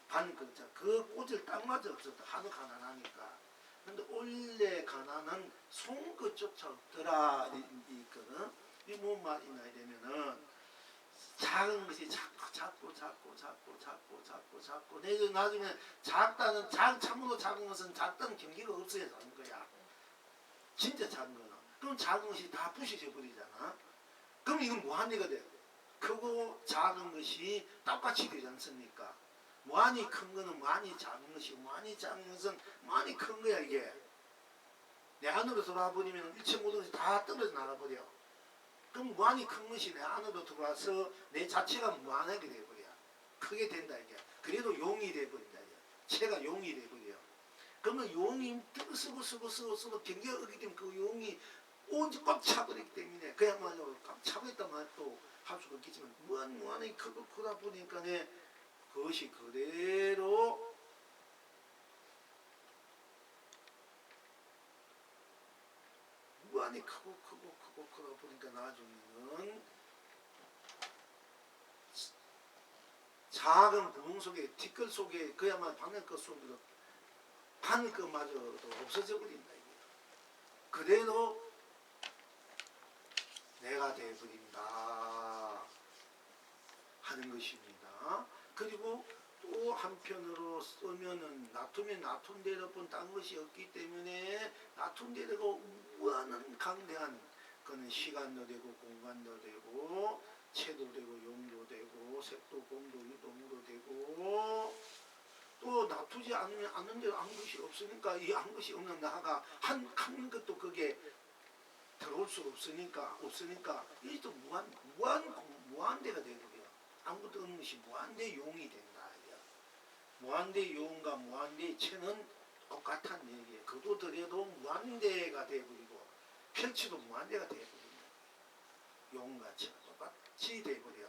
반끝자 그 꽂을 땅마저 없었다. 하도 가난하니까. 근데 원래 가난은 송긋조차 없더라. 있거든. 이 뭔 말이냐 되면은 작은 것이 자꾸 내가 나중에 작다는 참으로 작은 것은 작다는 경계가 없어야 하는 거야. 진짜 작은 거는. 그럼 작은 것이 다 부셔져 버리잖아. 그럼 이건 무한대가 돼. 크고 작은 것이 똑같이 되지 않습니까? 무한히 큰 거는 무한히 작은 것이 무한히 작은 것은 무한히 큰 거야 이게. 내 안으로 돌아버리면 일체 모든 것이 다 떨어져 나가버려. 그럼 무한히 큰 것이 내 안으로 들어와서 내 자체가 무한하게 돼버려. 크게 된다 이게. 그래도 용이 돼버린다 이게. 체가 용이 돼버려. 그러면 용이 쓰고 경계가 없기 때문에 그 용이 온지 꽉 차버리기 때문에 그야말로 꽉 차버렸단 말도 할 수가 없겠지만 무한히 크다 보니까 그것이 그대로 무한히 크고 크다 보니까 나중에는 작은 구멍 속에 티끌 속에 그야말로 바늘것 속에도 바늘것마저도 없어져 버린다. 그대로 내가 되어버린다 하는 것입니다. 그리고 또 한편으로 쓰면은 놔둔 대로 본 딴 것이 없기 때문에 놔둔 대로 무한한 강대한 그는 시간도 되고 공간도 되고 체도 되고 용도 되고 색도 공도 유동도 되고 또 놔두지 않는 대로 아무 것이 없으니까 이 아무 것이 없는 나가 한 것도 그게 들어올 수가 없으니까 이게 또 무한대가 되거든요. 아무것도 없는 것이 무한대 용이 된다. 무한대 용과 무한대 체는 똑같은 얘기예요. 거둬들여도 무한대가 되어버리고 펼치도 무한대가 되어버립니다. 용과 체가 똑같이 되어버려.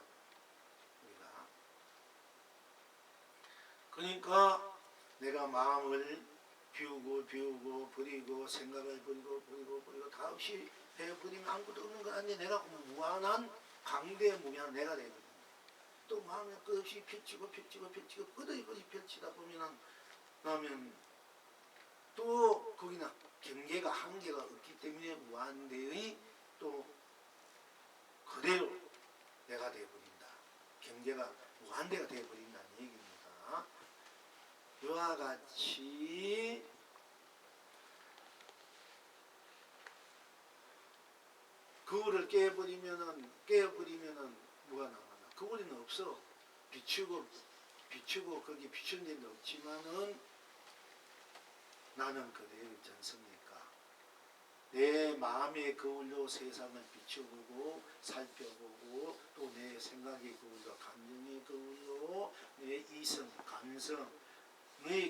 우리가. 그러니까 내가 마음을 비우고 버리고 생각을 버리고 다 없이 해버리면 아무것도 없는 거 아니야. 내가 무한한 강대무비한 내가 되거든요. 또 마음에 끝없이 펼치고 끝없이 펼치다 보면 또 거기나 경계가 한계가 없기 때문에 무한대의 또 그대로 내가 되어버린다. 경계가 무한대가 되어버린다는 얘기입니다. 이와 같이 그거를 깨버리면은 뭐가 나오나? 그거리는 없어. 비추고 거기 비춘 데는 없지만은 나는 그대로 있지 않습니까? 내 마음의 거울로 세상을 비춰보고 살펴보고 또 내 생각의 거울로 감정의 거울로 내 이성, 감성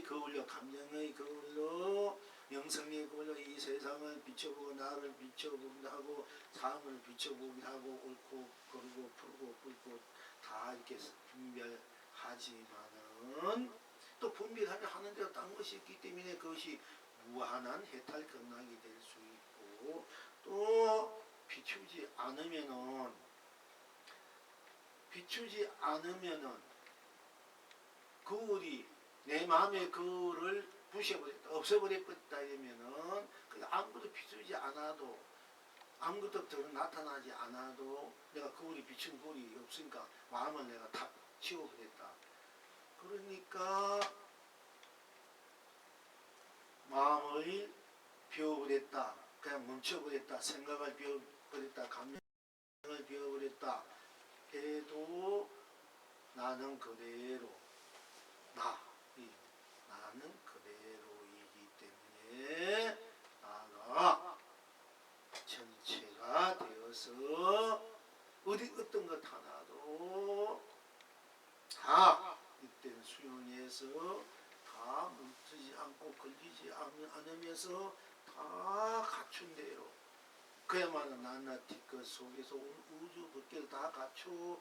거울로 감정의 거울로 영성의 거울로 이 세상을 비춰보고 나를 비춰보기도 하고 삶을 비춰보기도 하고 옳고 그르고 푸르고 붉고 다 이렇게 분별하지만은 또 분별하면 하는 대로 딴 것이 있기 때문에 그것이 무한한 해탈 극락이 될 수 있고 또 비추지 않으면은 거울이 내 마음의 거울을 부셔버렸다 없애버렸다 이러면은 아무것도 비추지 않아도 아무것도 더 나타나지 않아도 내가 거울이 비춘 거울이 없으니까 마음을 내가 다 치워버렸다. 그러니까 마음을 비워버렸다. 그냥 멈춰버렸다. 생각을 비워버렸다. 감정을 비워버렸다. 해도 나는 그대로 나는 그대로이기 때문에 나가 전체가 되어서 어떤 것 하나도 다 이때는 수용해서 다 뭉치지 않고 걸리지 않으면서 다 갖춘 대로 그야말로 나나티크 속에서 우주 밖을 다 갖추어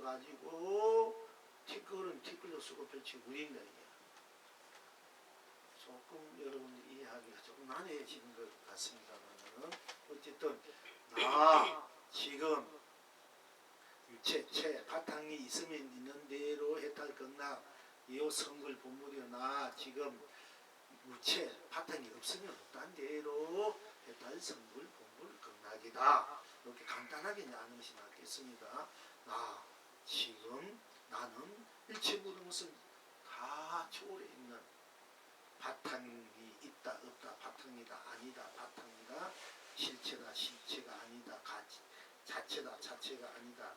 가지고 티끌은 티끌로 쓰고 펼치고 우린다 이게. 조금 여러분들 이해하기가 조금 난해해지는 것 같습니다만은 어쨌든 나 지금 유체 바탕이 있으면 있는 대로 해탈 극락 이 성불 본물이여 나 지금 유체 바탕이 없으면 없단 대로 해탈 성불 본물 극락이다. 이렇게 간단하게 나누는 것이 낫겠습니다. 나 지금 나는 일체 모든 것은 다 초월해 있는 바탕이 있다 없다 바탕이다 아니다 바탕이다 실체다 실체가 아니다 자체다 자체가 아니다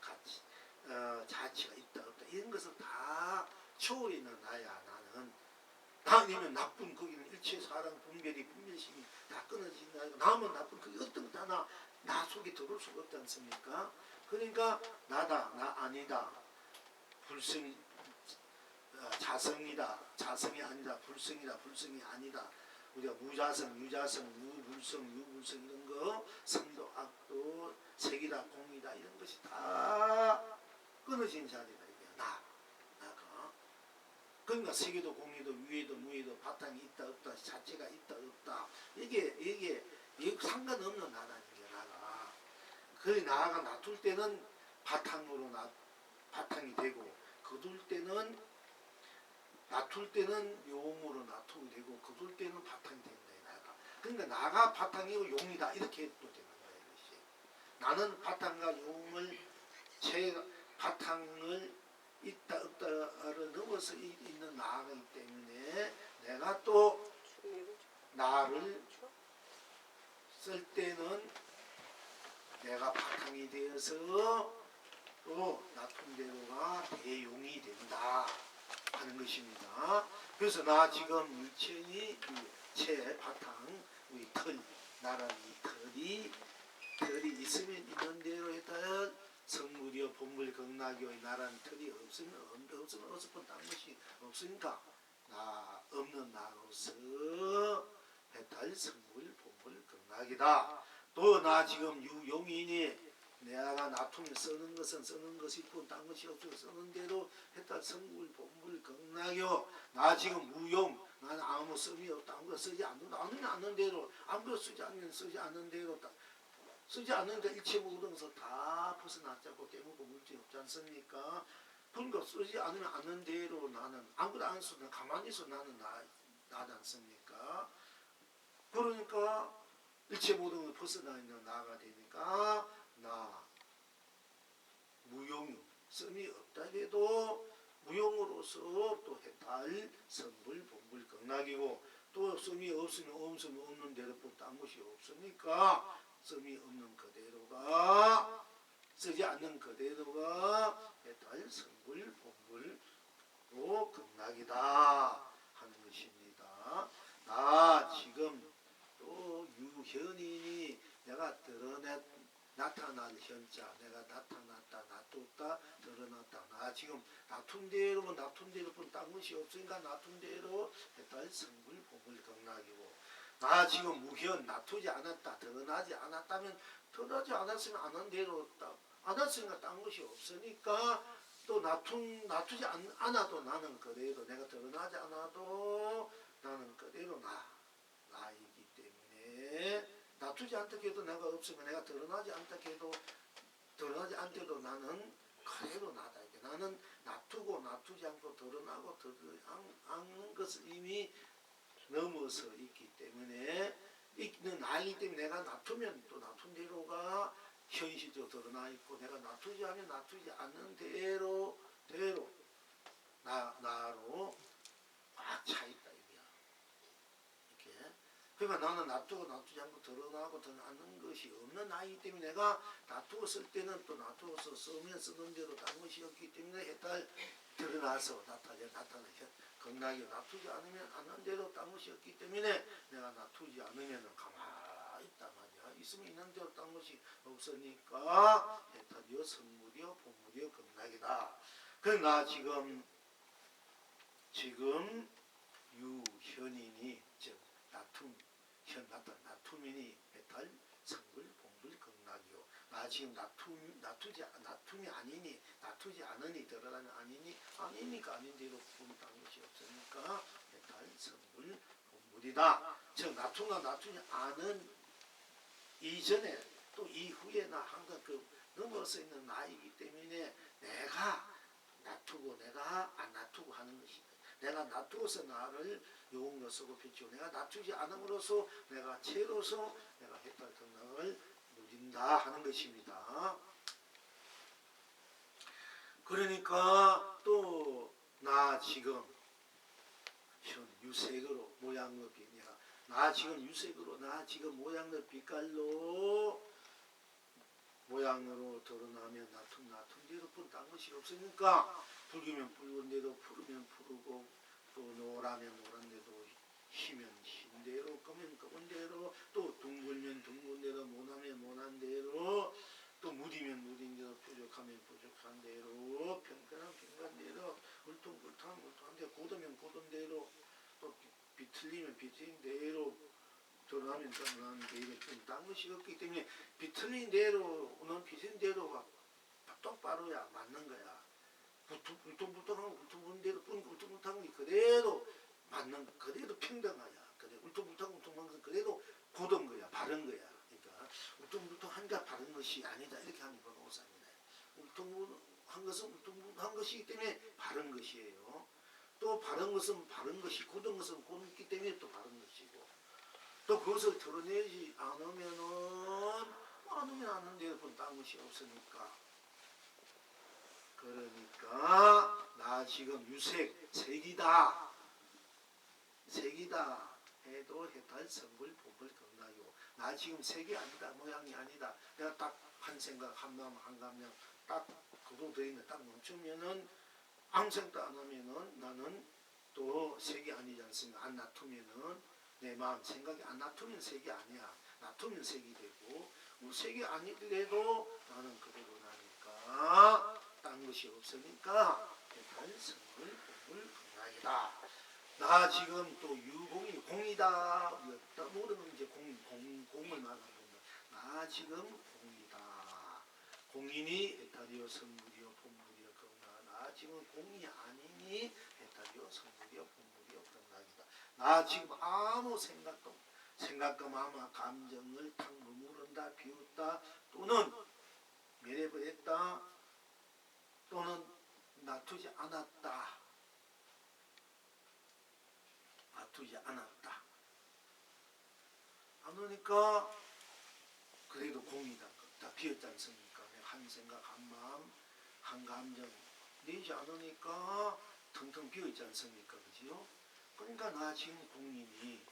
자체가 있다 없다 이런 것을 다 초월해 있는 나야 나는. 아니면 나쁜 거기는 일체 사랑 분별이 분별심이 다 끊어진 나이고 나면 나쁜 그게 어떤 거 다 나 속에 들어올 수가 없지 않습니까? 그러니까 나다 나 아니다 불성 자성이다 자성이 아니다 불성이다 불성이 아니다 우리가 무자성 유자성 무불성 유불성 이런 거 선도 악도 색이다 공이다 이런 것이 다 끊어진 자리다 이게 나가 그러니까 세계도 공의도 위에도 무에도 바탕이 있다 없다 자체가 있다 없다 이게 상관없는 나라는 게 나가. 그 나가 놔둘 때는 바탕이 되고 거둘 때는 놔둘 때는 용으로 놔두게 되고 거둘 때는 바탕이 된다 나가. 그러니까 나가 바탕이고 용이다 이렇게 또 되는 거예요. 이것이. 나는 바탕과 용을 바탕을 있다 없다를 넘어서 있는 나이기 때문에 내가 또 나를 쓸 때는 내가 바탕이 되어서 또 놔둔 대로가 대용이 된다 하는 것입니다. 그래서 나 지금 유체 바탕 우리 털 나라는 이 털이 있으면 있는 대로 했다 성물이요 본물 극락이요 나라는 털이 없으면 어서 딴 것이 없으니까 나 없는 나로서 해탈 성물 본물 극락이다. 또 나 지금 유용인이 내가 놔두면 쓰는 것은 쓰는 것이 있고 딴 것이 없고 쓰는 대로 해탈 성물 본물 극락이요 나 지금 무용 나는 아무 씀이 없다 아무것도 쓰지 않는 대로 아무것도 쓰지 않는 대로 쓰지 않는데 일체 모든 것을 다 벗어났자고 깨물고 물질이 없지 않습니까? 그러니까 쓰지 않는 대로 나는 아무것도 안 쓰고 가만히 있어 나는 나지 않습니까? 그러니까 일체 모든 것을 벗어나 있는 나가 되니까 나 무용 씀이 없다 해도 무용으로서 또 해탈 성불 본불 극락이고 또 씀이 없으면 없는 대로 딴 것이 없으니까 씀이 없는 그대로가 쓰지 않는 그대로가 해탈 성불 본불로 극락이다 하는 것입니다. 나 지금 또 유현인이 내가 드러냈 나타날 현자, 내가 나타났다, 놔뒀다, 드러났다. 나 지금 놔둔 대로 놔둔 대로 딴 것이 없으니까 놔둔 대로 해탈 성불 보물 극락이고, 나 지금 무현 놔두지 않았다, 드러나지 않았다면 드러나지 않았으면 안 한 대로 않았으니까 딴 것이 없으니까 또 놔두지 않아도 나는 그대로, 내가 드러나지 않아도 나는 그대로 나이기 때문에 놔두지 않다 해도 내가 없으면 내가 드러나지 않다 해도 드러나지 않대도 나는 그대로 나다. 나는 놔두고 놔두지 않고 드러나고 않는 것을 이미 넘어서 있기 때문에 있는 나이기 때문에 내가 놔두면 또 놔둔 대로가 현실적으로 드러나 있고, 내가 놔두지 않으면 놔두지 않는 대로 나로 꽉 차 있다 이거야. 이렇게. 그러니까 나는 놔두고 놔두지 않고 드러나고 드러나는 것이 없는 나이기 때문에 내가 놔두고 쓸 때는 또 놔두고서 쓰면 쓰는 대로 딴 것이 없기 때문에 해탈 드러나서 나타나는 극락이 놔두지 않으면 않는 대로 딴 것이 없기 때문에 내가 놔두지 않으면 가만히 있단 말이야. 있으면 있는 대로 딴 것이 없으니까 해탈이요 선물이요 본물이요 극락이다. 그래서 나 지금 유현인이 즉 놔툼이니 해탈 성불 본불 극락이요. 나 지금 놔툼이 아니니 놔두지 않으니 드러나는 아니니까 아닌 대로 본다는 것이 없으니까 해탈 성불 본불이다. 즉 놔투나 놔두지 않은 이전에 또 이후에나 항상 그 넘어서 있는 나이기 때문에 내가 놔두고 내가 안 놔두고 하는 것이다. 내가 놔두어서 나를 용으로 쓰고 비추고, 내가 놔두지 않음으로써 내가 채로서 내가 해탈 극락을 누린다 하는 것입니다. 그러니까 또 나 지금 유색으로 모양의 빛이야. 나 지금 유색으로 나 지금 모양의 빛깔로 모양으로 드러나면 놔둔 대로 뿐 딴 것이 없으니까, 붉으면 붉은 대로, 푸르면 푸르고, 또 노라면 노란 대로, 희면 흰 대로, 검으면 검은 대로, 또 둥글면 둥근 대로, 모나면 모난 대로, 또 무디면 무딘 대로, 부족하면 부족한 대로, 평평하면 평평한 대로, 울퉁불퉁하면 울퉁한 대로, 굳으면 굳은 대로, 또 비틀리면 비틀린 대로 드러나면 드러나는 대로 딴 것이 없기 때문에 비틀린 대로는 비틀린 대로가 똑바로야 맞는 거야. 울퉁불퉁하고 울퉁불퉁한 대로 울퉁불퉁한 게 그대로 맞는, 그대로 평등하야. 그래 울퉁불퉁하고 울퉁불퉁한 것은 그대로 고든 거야, 바른 거야. 그러니까 울퉁불퉁한가 바른 것이 아니다 이렇게 하는 거가 오산이다. 울퉁불퉁한 것은 울퉁불퉁한 것이기 때문에 바른 것이에요. 또 바른 것은 바른 것이, 굳은 것은 굳기 때문에 또 바른 것이고, 또 그것을 드러내지 않으면 않는 데로 본 딴 것이 없으니까. 그러니까 나 지금 유색 색이다 해도 해탈 성불 본불 극락이고, 나 지금 색이 아니다, 모양이 아니다, 내가 딱 한 생각 한 마음 한 감정 딱 그도 되있는 딱 멈추면은 아무 생각도 안 하면은 나는 또 색이 아니지 않습니까? 안 놔두면은 내 마음 생각이 안 놔두면 색이 아니야. 놔두면 색이 되고, 색이 아니더라도 나는 그대로 나니까 딴 것이 없으니까 해탈 성불 본불 극락이다. 나 지금 또 유공이 공이다. 모르는 이제 공을 말하는 겁니다. 나 지금 공이다. 공이니 해탈이요 성불이요 본불이요 극락. 나 지금 공이 아니니 해탈이요 성불이요 본불이요 극락이다. 나 지금 아무 생각과 마음 감정을 탁 머무른다, 비웃다, 또는 매래버렸다, 또는 놔두지 않았다. 안 오니까 그래도 공이다. 다 비었지 않습니까? 한 생각, 한 마음, 한 감정 내지 않으니까 텅텅 비어있지 않습니까? 그지요? 그러니까 나 지금 공이니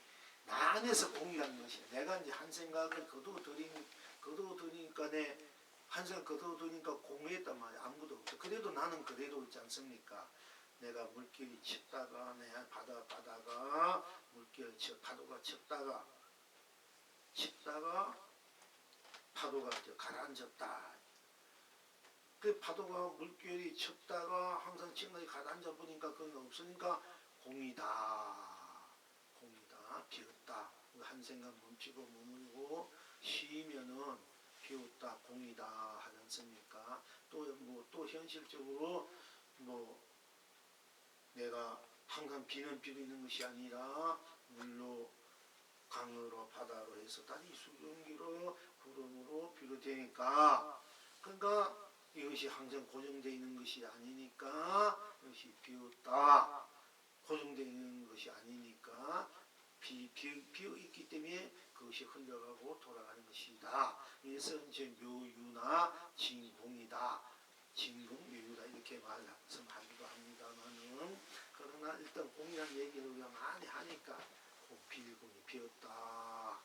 나 안에서 공이라는 것이야. 내가 이제 한 생각을 거두어두니까 한 생각 거두어두니까 공유했단 말이야. 아무것도 없어. 그래도 나는 그래도 있지 않습니까? 내가 물길이 쳤다가, 내가 바다가 물길 파도가 쳤다가 파도가 가라앉았다. 그 파도가 물결이 쳤다가 항상 지금까지 가라앉아 보니까 그건 없으니까 공이다. 공이다. 비었다. 한 생각 멈추고 머물고 쉬면은 비었다. 공이다. 하지 않습니까? 또 현실적으로 내가 항상 비는 비고 있는 것이 아니라 물로 강으로 바다로 해서 다시 수증기로 구름으로 비로 되니까 그러니까 이것이 항상 고정되어 있는 것이 아니니까 이것이 비었다. 고정되어 있는 것이 아니니까 비어 있기 때문에 그것이 흘러가고 돌아가는 것이다. 그래서 이제 묘유나 진공이다. 진공, 묘유다 이렇게 말씀하기도 합니다만은 그러나 일단 공이라는 얘기를 우리가 많이 하니까 공이 비었다.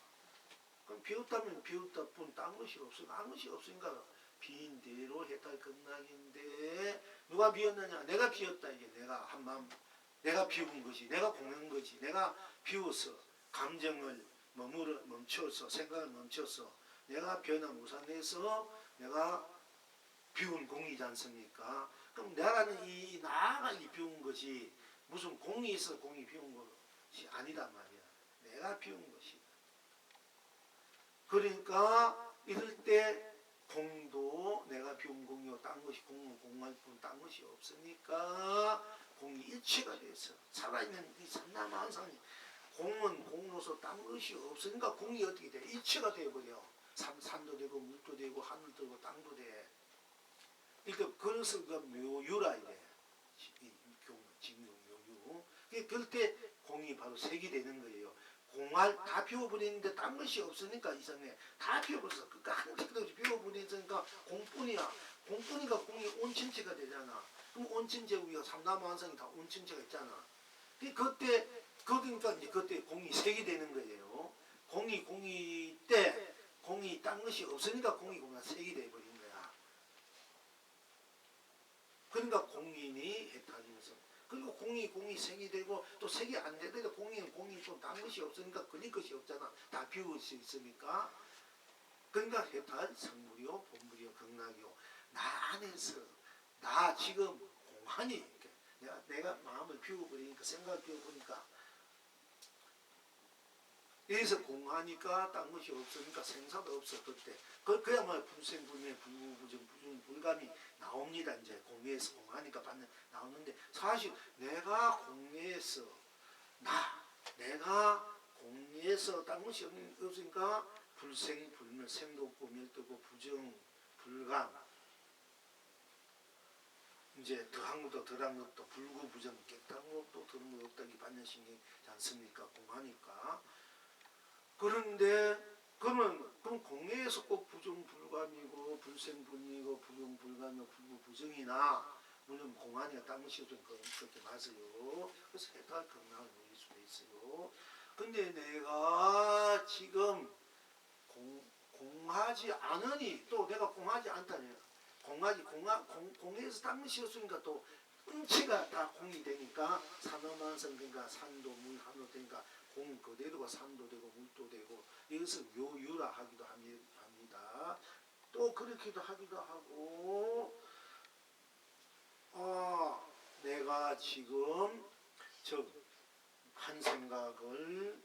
그럼 비었다면 비었다 뿐 딴 것이 없으니까 아무 것이 없으니까 비인 대로 해탈 극락인데 누가 비었느냐? 내가 비었다. 이게 내가 한마음 내가 비운 것이 내가 공한 것이 내가 비워서 감정을 멈춰서 생각을 멈춰서 내가 변화무산해서 내가 비운 공이지 않습니까? 그럼 내가는 이 나가 이 비운 것이 무슨 공이 있어 공이 비운 것이 아니다 말이야. 내가 비운 것이다. 그러니까 이럴 때 공도 내가 비운 공이요 딴 것이 공은 공할 뿐 딴 것이 없으니까 공이 일체가 돼서 살아있는 이 삼라만상이 공은 공으로서 딴 것이 없으니까 공이 어떻게 돼? 일체가 돼버려. 산도 되고 물도 되고 하늘도 되고 땅도 돼. 그러니까 그래서 그 묘유라 이래. 진묘유. 그럴 때 공이 바로 색이 되는 거예요. 공알 다 비워버리는데 딴 것이 없으니까 이상해. 다 비워버렸어. 그러니까 한 틱도 없이 비워버리니까 공뿐이야. 공뿐이니까 공이 온천체가 되잖아. 그럼 온천체 우리가 삼라만상이 다 온천체가 있잖아. 그러니까 이제 그때 공이 색이 되는 거예요. 공이 때 공이 딴 것이 없으니까 공이 색이 돼버린 거야. 그러니까 공인이 해탈이면서 그리고 공이 색이 되고 또 색이 안 되더라도 공이 좀 딴 것이 없으니까 걸릴 것이 없잖아. 다 비울 수 있으니까. 그러니까 해탈 성물이요 본물이요 극락이요 나 안에서 나 지금 공하니 내가 마음을 비워버리니까 생각을 비워버리니까 여기서 공하니까 딴 것이 없으니까 생사도 없어 그때 그야말로 불생불멸 불구부정 불중불감이 나옵니다. 이제 공에서 공하니까 나오는데 사실 내가 공에서 내가 공에서 딴 것이 없으니까 불생불멸 생도 없고 멸도 없고 부정 불감 이제 더한 것도 덜한 것도 불구부정 깨끗한 것도 더한 것도 없다. 이 반야신경이지 않습니까? 공하니까 그런데 그럼 공예에서 꼭 부정불감이고 불생불이고 부정불감이고 불구부정이나 물론 공안이가 딴 것이 좀 그렇게 맞아요. 그래서 해탈 극락을 누릴 수도 있어요. 근데 내가 지금 공하지 않으니 또 내가 공하지 않다니 공에서 딴 것이 없으니까 또 음치가 다 공이 되니까 산업만성 그러니까 산도 물 하늘 되니까 공 그대로가 산도 되고 물도 되고 이것을 묘유라 하기도 합니다. 또 그렇게도 하기도 하고 내가 지금 한 생각을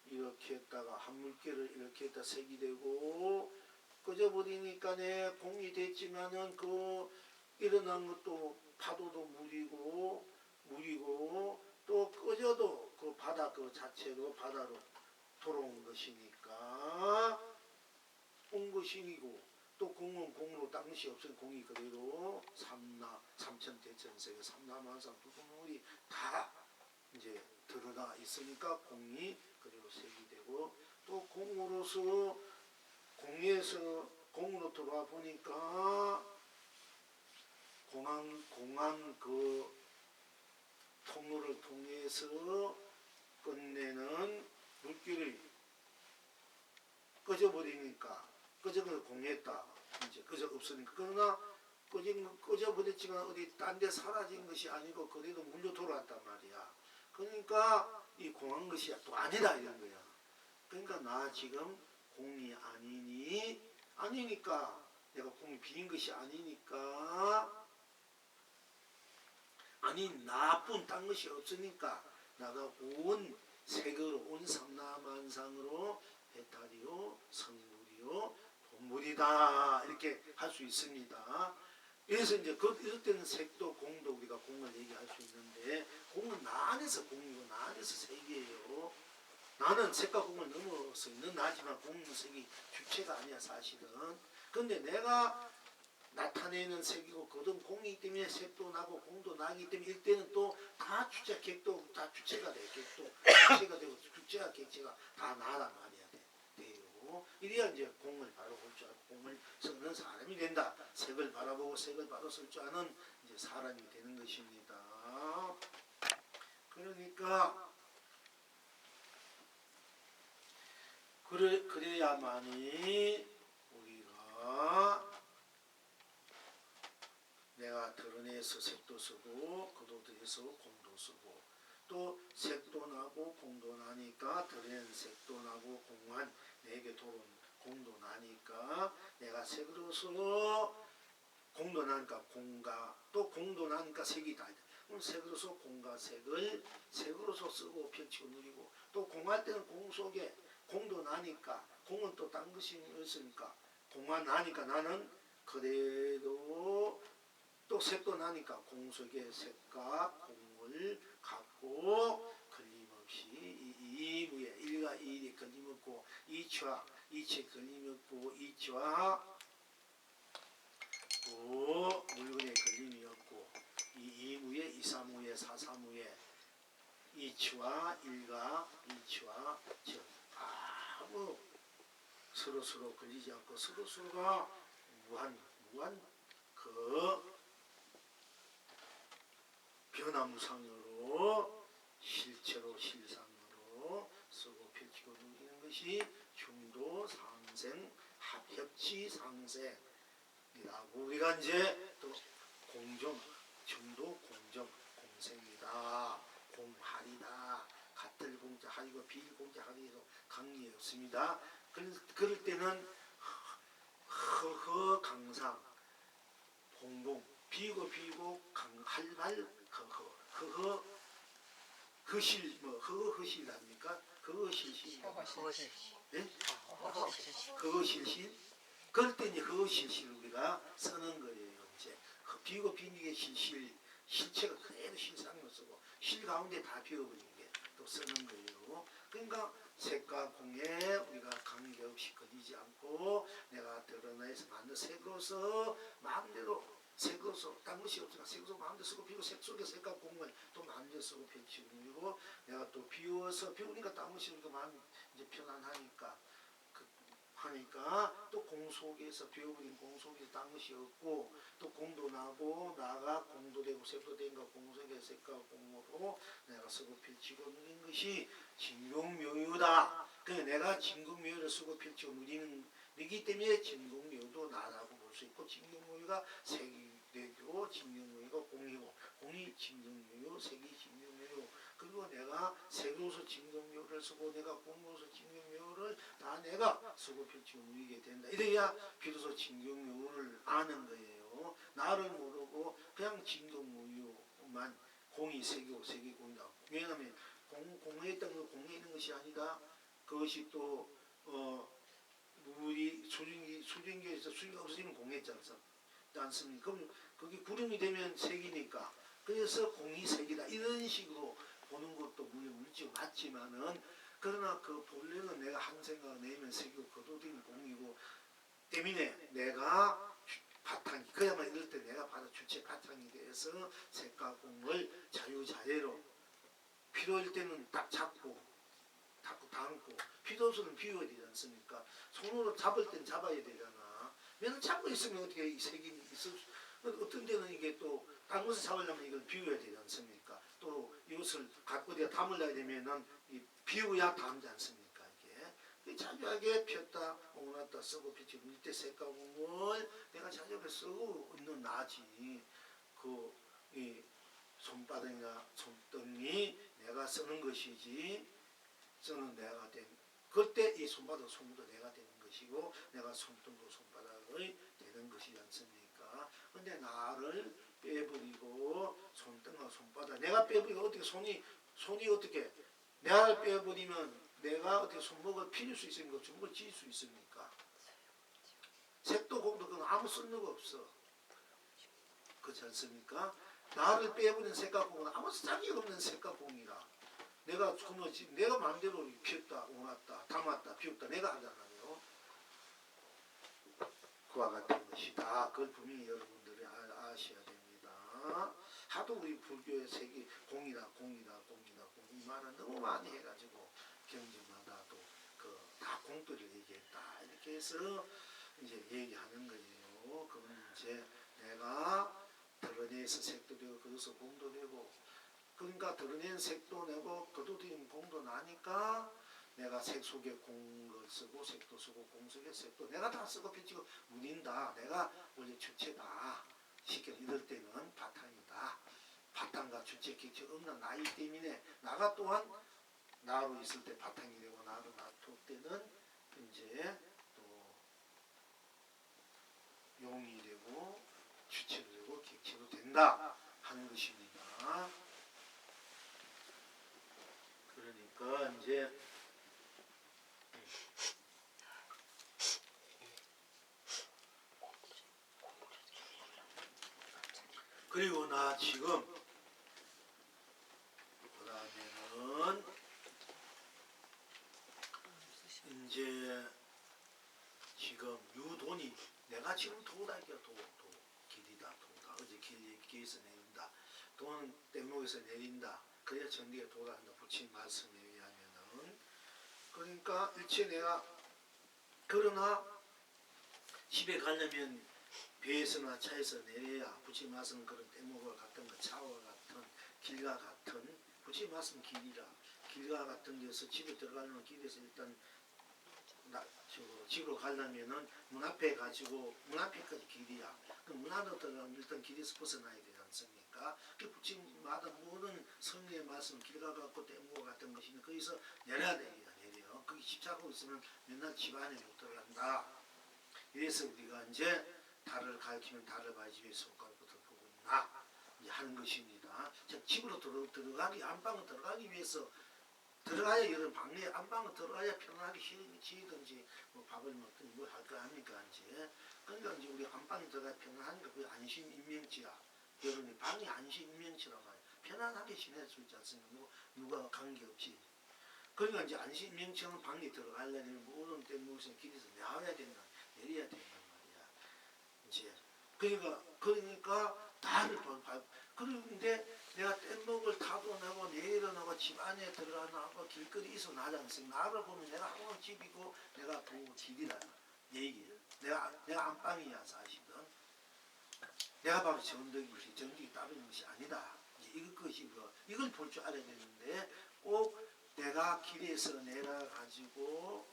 이렇게 했다가 한 물결을 이렇게 했다 색이 되고 꺼져버리니까 내 공이 됐지만은 그 일어난 것도 파도도 물이고 또 꺼져도 그 바다 그 자체로 바다로 돌아온 것이니까 온 것이고 또 공은 공으로 딴 것이 없으니 공이 그대로 삼천대천세계 삼라만상 두성물이 다 이제 드러나 있으니까 공이 그대로 색이 되고 또 공으로서 공에서 공으로 들어와 보니까 공항 그 통로를 통해서 끝내는 물길을 꺼져버리니까 꺼져버려 공했다. 이제 꺼져 없으니까 그러나 꺼져버렸지만 어디 딴 데 사라진 것이 아니고 그래도 물려 돌아왔단 말이야. 그러니까 이 공한 것이 또 아니다 이런 거야. 그러니까 나 지금 공이 아니니 아니니까 내가 공이 비인 것이 아니니까 아니 나쁜 딴 것이 없으니까 나가 온 색으로 온 삼라만상으로 해탈이요 성물이요 본물이다 이렇게 할 수 있습니다. 그래서 이제 이럴 때는 색도 공도 우리가 공을 얘기할 수 있는데 공은 나 안에서 공이고 나 안에서 색이에요. 나는 색과 공을 넘어서 있는 나지만 공은 색이 주체가 아니야 사실은. 근데 내가 나타내는 색이고 거든 공이기 때문에 색도 나고 공도 나기 때문에 이때는 또 다 주체 객도 다 주체가 돼. 객도 주체가 되고 주체가 객체가 다 나란 말이야 돼요. 이래야 이제 공을 바로 볼 줄 알고 공을 쓰는 사람이 된다. 색을 바라보고 색을 바로 쓸 줄 아는 이제 사람이 되는 것입니다. 그러니까 그래야만이 우리가 내가 드러내서 색도 쓰고 거도에서 공도 쓰고 또 색도 나고 공도 나니까 드러낸 색도 나고 공한 내게 돌아온 공도 나니까 내가 색으로서 공도 나니까 공과 또 공도 나니까 색이 다 있다. 그럼 색으로서 공과 색을 색으로서 쓰고 펼치고 누리고 또 공할 때는 공 속에 공도 나니까 공은 또 딴 것이 있으니까 공만 나니까 나는 그래도 또 색도 나니까 공 속에 색과 공을 갖고 걸림없이 이무에 일과 이일이 걸림없고 이치와 이치에 걸림없고 이치와 또 물건에 걸림이 없고 이무에 이사무에 사사무에 이치와 일과 이치와 즉 아무 서로서로 걸리지 않고 서로서로가 무한 그 변화무상으로 실체로 실상으로 쓰고 펼치고 누리는 것이 중도상생 합협치상생이라고 우리가 이제 또 공정 중도 공정 공생이다 공할이다 같을 공자 할이고 비공자 할이도 강리 없습니다. 그럴 때는 허허 강상 공공 비고 할발 허허 허실 뭐 허허 허실 아닙니까? 허허 실실 예? 허허 실실 그럴 때 이제 허허 실실 우리가 쓰는 거예요. 이제 비고 비니게 실실 실체가 그대로 실상으로 쓰고 실 가운데 다 비워버리는 게 또 쓰는 거예요. 그러니까 색과 공에 우리가 관계없이 걸리지 않고 내가 드러내서 만든 색으로서 마음대로 색으로서 딴 것이 없으니까 색으로서 마음대로 쓰고 비고 색 속에 색과 공을 또 마음대로 쓰고 펼치고 누리고 내가 또 비워서 비우니까 딴 것이 없으니까 마음이 이제 편안하니까 하니까 또 공 속에서 비워버린 공 속에서 딴 것이 없고 또 공도 나고 나가 공도 되고 색도 되니까 공 속에 색과 공으로 내가 쓰고 펼치고 누리는 것이 진공묘유다. 그러니까 내가 진공묘유를 쓰고 펼치고 누리기 때문에 진공묘유도 나라고 볼 수 있고 진공묘유가 색이 되고 진공묘유가 공이고 공이 진공묘유 색이 진공묘유 그리고 내가 색으로서 진공묘유를 쓰고 내가 공으로서 진공묘유를 다 내가 쓰고 펼치고 누리게 된다. 이래야 비로소 진공묘유를 아는 거예요. 나를 모르고 그냥 진공묘유만 공이 색이고 색이 공이다. 왜냐하면 공에 있던 거 공에 있는 것이 아니다. 그것이 또 우리 수증기에서 수기가 없어지면 공에 있지 않습니까? 그럼 그게 구름이 되면 색이니까 그래서 공이 색이다. 이런 식으로 보는 것도 물질 맞지만은 그러나 그 본래는 내가 한 생각을 내면 색이고 거도된 공이고 때문에 내가 바탕이 그야말로 이럴 때 내가 바로 주체 바탕이 돼서 색과 공을 자유자재로 필요할 때는 딱 잡고 담고 필요 없으면 비워야 되지 않습니까? 손으로 잡을 땐 잡아야 되잖아. 맨날 잡고 있으면 어떻게 이 색이 있을 어떤 데는 이게 또 다른 것을 잡으려면 이걸 비워야 되지 않습니까? 또 이것을 갖고 어디가 담으려야 되면은 이 비워야 담지 않습니까? 이게 자주하게 폈다 옹놨다 쓰고 폈지 밑에 색과 공을 내가 자주하게 쓰고 있는 나지. 이 손바닥이나 손등이 내가 쓰는 것이지 쓰는 내가 된 그때 이 손바닥 손도 내가 되는 것이 것이고 내가 손등도 손바닥의 되는 것이지 않습니까? 근데 나를 빼버리고 손등과 손바닥 내가 빼버리고 어떻게 손이 어떻게 내가 빼버리면 내가 어떻게 손목을 필 수 있습니까? 주먹을 쥘 수 있습니까? 색도 공도 그건 아무 쓸모가 없어. 그렇지 않습니까? 나를 빼버린 색깔공은 아무 짝이 없는 색깔공이라 내가 내가 마음대로 피웠다 옮았다 담았다 비웠다 내가 하잖아요. 그와 같은 것이다. 그걸 분명히 여러분들이 아셔야 됩니다. 하도 우리 불교의 색이 공이다 이 말은 너무 많이 해가지고 경전마다 또 다 공들을 얘기했다 이렇게 해서 이제 얘기하는 거예요. 그건 이제 내가 드러내서 색도 되고 거기서 공도 되고 그러니까 드러낸 색도 내고 거두드린 공도 나니까 내가 색 속에 공을 쓰고 색도 쓰고 공 속에 색도 내가 다 쓰고 펼치고 문인다. 내가 원래 주체다. 쉽게 이럴 때는 바탕이다. 바탕과 주체 객체 없는 나이기 때문에 나가 또한 나로 있을 때 바탕이 되고 나로 놔둘 때는 이제 또 용이 되고 주체도 되고 객체도 된다 하는 것입니다. 그러니까 이제 그리고 나 지금 그 다음에는 이제 지금 유돈이 내가 지금 도다기야 도 길이다 도다 어제 길에서 내린다 돈 뗏목에서 내린다 그래야 전기가 도달한다 부처님 말씀에 의하면은 그러니까 일체 내가 그러나 집에 가려면 배에서나 차에서 내려야 부처님 말씀은 그런 뗏목과 같은 거 차와 같은 길과 같은 부처님 말씀 길이라 길과 같은 데서 집에 들어가려면 길에서 일단 집으로 가려면은 문 앞에 가지고 문 앞에까지 길이야. 그럼 문 안으로 들어가면 일단 길에서 벗어나야 되지 않습니까? 그 부처님마다 모든 성령의 말씀 길과 같고 뗏목 같은 것이니 거기서 내려야 돼요. 내려. 거기 집착하고 있으면 맨날 집 안에 못 들어간다. 이래서 우리가 이제 달을 가리키면 달을 봐야지 왜 손가락부터 보고 있나 이제 하는 것입니다. 집으로 들어가기 안방으로 들어가기 위해서 들어가야 이런 방에 안방으로 들어가야 편안하게 쉬든지 뭐 밥을 먹든지 뭐 할 거 아닙니까 이제 그러니까 이제 우리 안방에 들어가야 편안하니까 그게 안심 인명치야. 여러분이 방이 안심 인명치란 말이야. 편안하게 지낼 수 있지 않습니까? 누가 관계없이. 그러니까 이제 안심 인명치는 방에 들어가려면 모든 뗏목에서 길에서 나와야 된다. 내려야 된단 말이야. 이제 그러니까 나를 그런데 내가 뗏목을 타고 나고 내려나고 집 안에 들어가고 길거리 있어 나지 않습니까? 나를 보면 내가 항상 집이고 내가 보고 집이다 얘기예요. 내가 안방이야 사실은. 내가 바로 정덕이지 정덕이 따르는 것이 아니다. 이걸 볼 줄 알아야 되는데 꼭 내가 길에서 내려가지고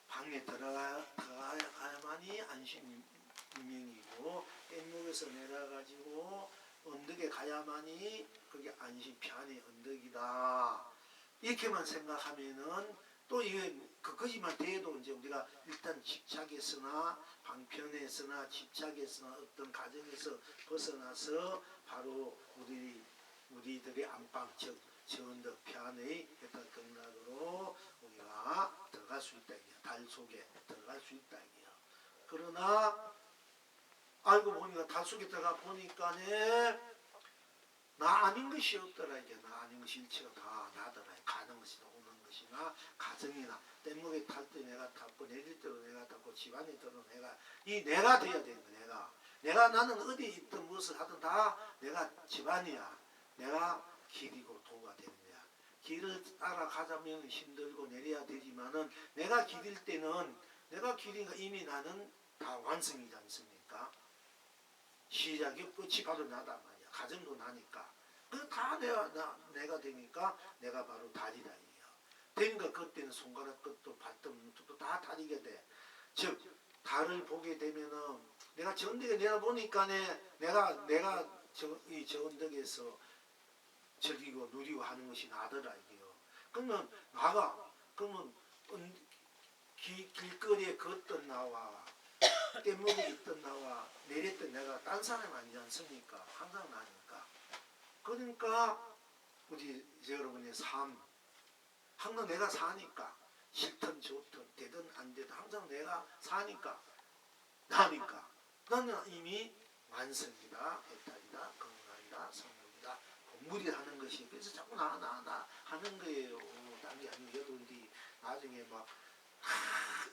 방에 들어가야만이 안심인명이고 뗏목에서 내려가지고 언덕에 가야만이 그게 안심 편의 언덕이다. 이렇게만 생각하면은 또 이게 그것이만 돼도 이제 우리가 일단 집착에서나 방편에서나 집착에서나 어떤 가정에서 벗어나서 바로 우리들의 안방 즉 전덕 편의 어떤 극락으로 우리가 들어갈 수 있다. 달 속에 들어갈 수 있다. 그러나 알고 보니까 달 속에 들어가 보니까네 나 아닌 것이 없더라. 이게 나 아닌 것이 일체가 다 나더라. 가는 것이나 오는 것이나 가정이나 뗏목에 탈 때 내가 탔고 내릴 때도 내가 탔고 집안에 들어도 내가 돼야 되는 거야. 내가 나는 어디 있든 무엇을 하든 다 내가 집안이야. 내가 길이고 도가 되는 거야. 길을 따라가자면 힘들고 내려야 되지만은 내가 길일 때는 내가 길이니까 이미 나는 다 완성이지 않습니까? 시작이 끝이 바로 나단 말이야. 가정도 나니까. 그 다 내가 되니까 내가 바로 달이다. 되니까 그때는 손가락 끝도 발등 눈톱도 다 달이게 돼. 즉 달을 보게 되면은 내가 전덕에 내려보니까 내가 이 전덕에서 즐기고 누리고 하는 것이 나더라 이게요. 그러면 그러면 길거리에 걷던 나와 뗏목에 있던 나와 내렸던 내가 딴 사람 아니지 않습니까? 항상 나니까. 그러니까 우리 여러분의 삶 항상 내가 사니까 싫든 좋든 되든 안 되든 항상 내가 사니까 나니까 나는 이미 완성이다, 해탈이다, 건강이다, 성공이다, 본물이다 하는 것이 그래서 자꾸 나 하는 거예요. 딴 게 아니고 여러분들이 나중에 막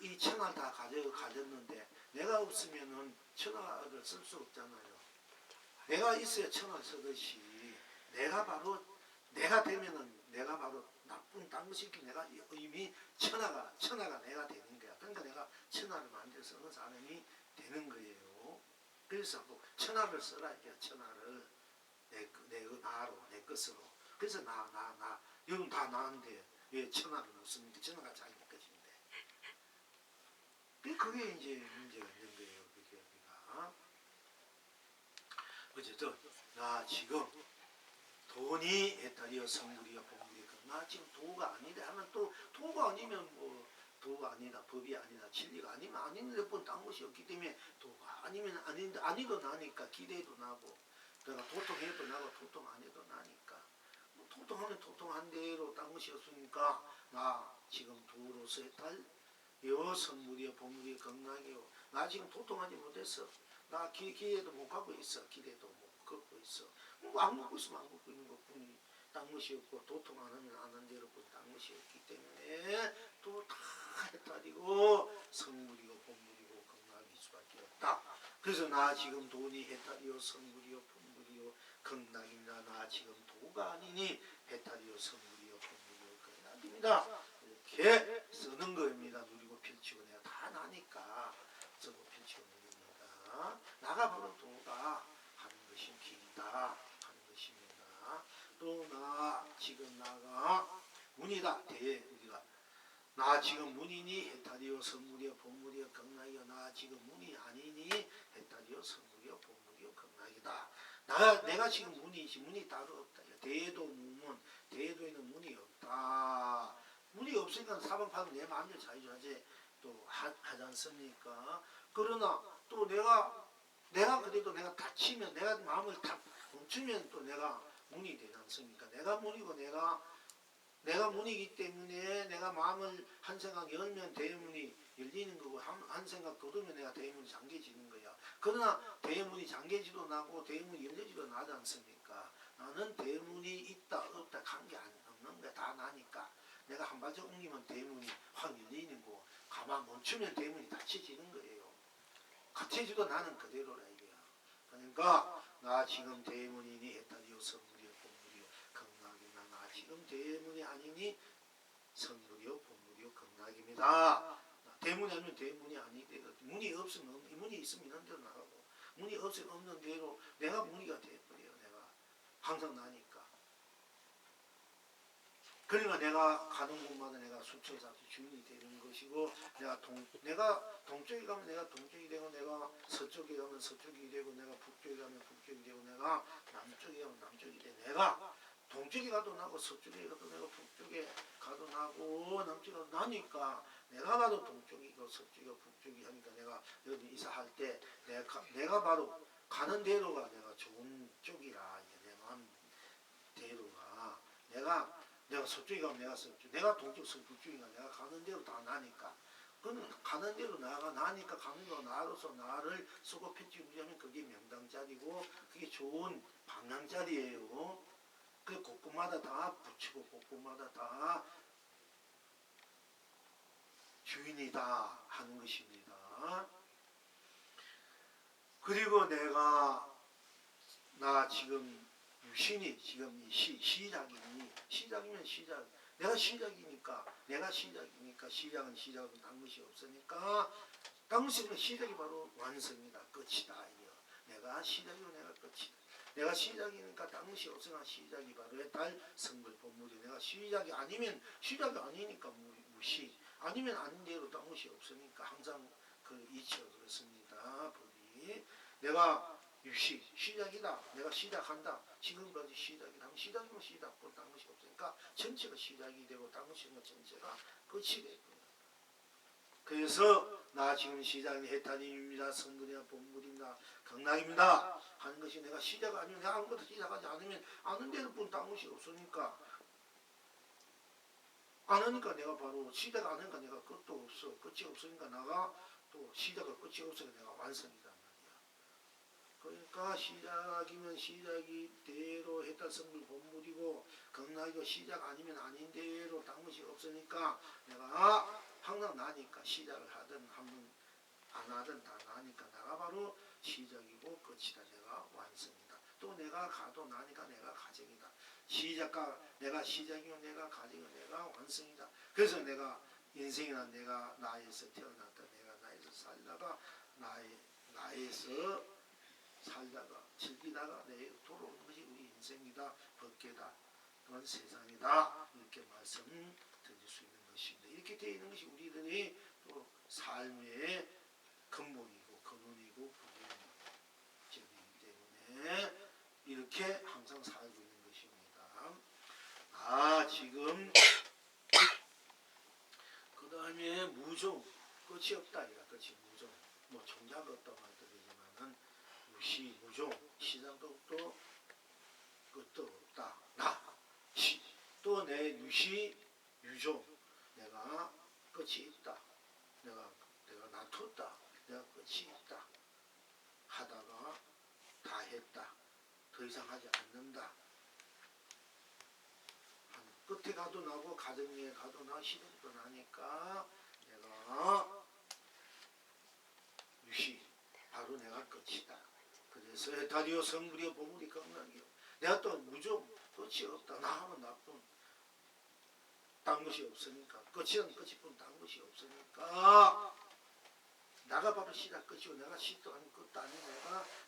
이 천하 다 가졌는데 내가 없으면은 천하를 쓸 수 없잖아요. 내가 있어야 천하 쓰듯이 내가 바로 내가 되면은 내가 바로 나쁜 딴 것이 내가 이미 천하가 내가 되는 거야. 그러니까 내가 천하를 만들어 쓰는 사람이 되는 거예요. 그래서 뭐 천하를 써라 이게 천하를 내 나로 내 것으로. 그래서 나 여러분 다 나인데 왜 천하를 못 씁니까? 천하가 자기 것인데. 그게 이제 문제가 있는 거예요. 그게 우리가 어쨌든 나 지금 돈이 해탈이여 성불이여 본불이여 나 지금 도가 아니다 하면 또 도가 아니면 뭐 도가 아니다 법이 아니다 진리가 아니면 아닌데 딴 것이 없기 때문에 도가 아니면 아닌데 아니도 나니까 기대도 나고 내가 도통해도 나고 도통 안 해도 나니까 뭐 도통하면 도통한 대로 딴 것이 없으니까 나 지금 도로서 해탈이여 성불이여 본불이여 건강이여 나 지금 도통하지 못했어 나 기대도 못 갖고 있어 기대도 못 갖고 있어 뭐 안 먹고 있으면 안 먹고 있는 것뿐이 딴 것이 없고 도통 안 하면 안 한 대로 딴 것이 없기 때문에 또 다 해탈이고 성물이고 본물이고 건강일 수밖에 없다. 그래서 나 지금 돈이 해탈이요 성물이요 본물이요 건강입니다. 나 지금 도가 아니니 해탈이요 성물이요 본물이요 건강입니다. 이렇게 쓰는 겁니다. 누리고 펼치고 내가 다 나니까 쓰고 펼치고 누립니다. 나가 바로 도가 하는 것이 길이다. 또 나 지금 나가 문이다 대해 우리가 나 지금 문이니 해탈이요 성물이요 본물이요 건강이요 나 지금 문이 아니니 해탈이요 성물이요 본물이요 건강이다. 내가 지금 문이지 문이 따로 없다. 대도 무문 대도에는 문이 없다. 문이 없으니까 사방팔방 내 마음대로 자유자재 또 하지 않습니까? 그러나 또 내가 그래도 내가 다치면 내가 마음을 다 멈추면 또 내가 문이 되지 않습니까? 내가 문이고 내가 문이기 때문에 내가 마음을 한 생각 열면 대문이 열리는 거고 한 생각 걷으면 내가 대문이 잠겨지는 거야. 그러나 대문이 잠겨지도 나고 대문이 열리지도 나지 않습니까? 나는 대문이 있다 없다 관계 없는 거야. 다 나니까 내가 한 발짝 옮기면 대문이 확 열리는 거고 가만 멈추면 대문이 닫혀지는 거예요. 갇혀지도 나는 그대로라 이거야. 그러니까 나 지금 대문이니 해탈이요 성물이요 본물이요 건강이나 나 지금 대문이 아니니 성물이요 본물이요 건강입니다. 대문이 아니면 대문이 아니되 문이 없으면 문이 있으면 있는 대로 나가고 문이 없으면 없는 대로 내가 문이가 돼버려요. 내가 항상 나니까. 그러니까 내가 가는 곳마다 내가 수처자체 주인이 되는 것이고 내가 동쪽에 가면 내가 동쪽이 되고 내가 서쪽에 가면 서쪽이 되고 내가 북쪽에 가면 북쪽이 되고 내가 남쪽에 가면 남쪽이 돼. 내가 동쪽에 가도 나고 서쪽에 가도 내가 북쪽에 가도 나고 남쪽에 가도 나니까 내가 봐도 동쪽이고 서쪽이고 북쪽이 하니까 내가 여기 이사할 때 내가 바로 가는 대로가 내가 좋은 쪽이라 내 마음 대로가 내가 서쪽에 가면 내가 서쪽, 내가 동쪽, 북쪽이가 내가 가는 대로 다 나니까. 그는 가는 대로 나가 나니까 가는 대로 나로서 나를 쓰고 펼치면 그게 명당자리고 그게 좋은 방향자리예요. 그 곳곳마다 다 붙이고 곳곳마다 다 주인이다 하는 것입니다. 그리고 나 지금 유신이 지금 이 시작이면 시작. 내가 시작이니까 시작은 딴 것이 없으니까 딴 것이 없으면 시작이 바로 완성이다. 끝이다. 내가 시작이고 내가 끝이다. 내가 시작이니까 딴 것이 없으나 시작이 바로 해탈 성불 본물이 내가 시작이 아니면 시작이 아니니까 무시 아니면 아닌 대로 딴 것이 없으니까 항상 그 이치가 그렇습니다. 법이 내가 시작이다. 내가 시작한다. 지금까지 시작이다. 시작이면 시작고 딴 것이 없으니까 전체가 시작이 되고 딴 것이 없으면 전체가 끝이 되고요. 그래서 나 지금 시작이 해탈입니다. 성근이나 본물입니다. 극락입니다. 하는 것이 내가 시작 아니면 내가 아무것도 시작하지 않으면 아는 데도 뿐 딴 것이 없으니까 안 하니까 내가 바로 시작 안 하니까 내가 끝도 없어. 끝이 없으니까 내가 또 시작을 끝이 없으니까 내가 완성이란 말이야. 그러니까 시작이면 시작이 대로 해탈 성불 본물이고 극락이고 시작 아니면 아닌 대로 딴 것이 없으니까 내가 항상 나니까 시작을 하든 하면 안 하든 다 나니까 내가 바로 시작이고 끝이다. 내가 완성이다. 또 내가 가도 나니까 내가 가정이다. 시작과 내가 시작이면 내가 가정이면 내가 완성이다. 그래서 내가 인생이나 내가 나에서 태어났다. 내가 나에서 살다가 나에서 살다가 즐기다가 내에 돌아오는 것이 우리 인생이다. 법계다. 그런 세상이다. 이렇게 말씀드릴 수 있는 것입니다. 이렇게 되어 있는 것이 우리들의 또 삶의 근본이고 근원이고 부분이기 때문에 이렇게 항상 살고 있는 것입니다. 지금 그 다음에 무종 끝이 없다. 이가 끝이 무종 뭐 정작 없다고 말도 되지만은 무시 무종 시작도 없고 끝도 없다. 또 내 유시 유종 내가 끝이 있다. 내가 놔뒀다. 내가 끝이 있다. 하다가 다 했다. 더 이상 하지 않는다. 끝에 가도 나고 가정에 가도 나 시대도 나니까 내가 유시 바로 내가 끝이다. 그래서 해탈이요 성불이요 보물이 극락이요. 내가 또 무종 끝이 없다. 나 하면 나쁜 딴 것이 없으니까 끝이는 끝이 뿐 딴 것이 없으니까 나가 바로 시작 끝이고 내가 시도 아닌 끝도 아닌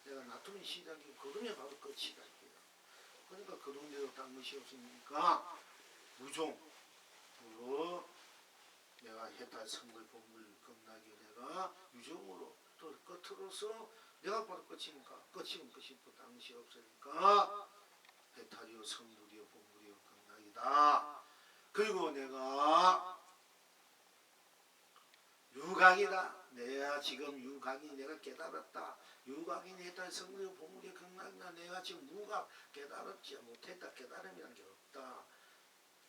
내가 놔두면 시작이고 그러면 바로 끝이다. 그러니까 그런 대로 딴 것이 없으니까 무종으로 내가 해탈 성불 본물 극락이 내가 유종으로 또 끝으로서 내가 바로 끝이니까 끝이면 끝이 뿐 딴 것이 없으니까 해탈이요 성불이요 본물이요 극락이다. 그리고 내가 유각이다. 내가 지금 유각이 내가 깨달았다. 유각이 해탈 성불이요 본물이요 극락이다. 내가 지금 무각 깨달았지 못했다. 깨달음이란 게 없다.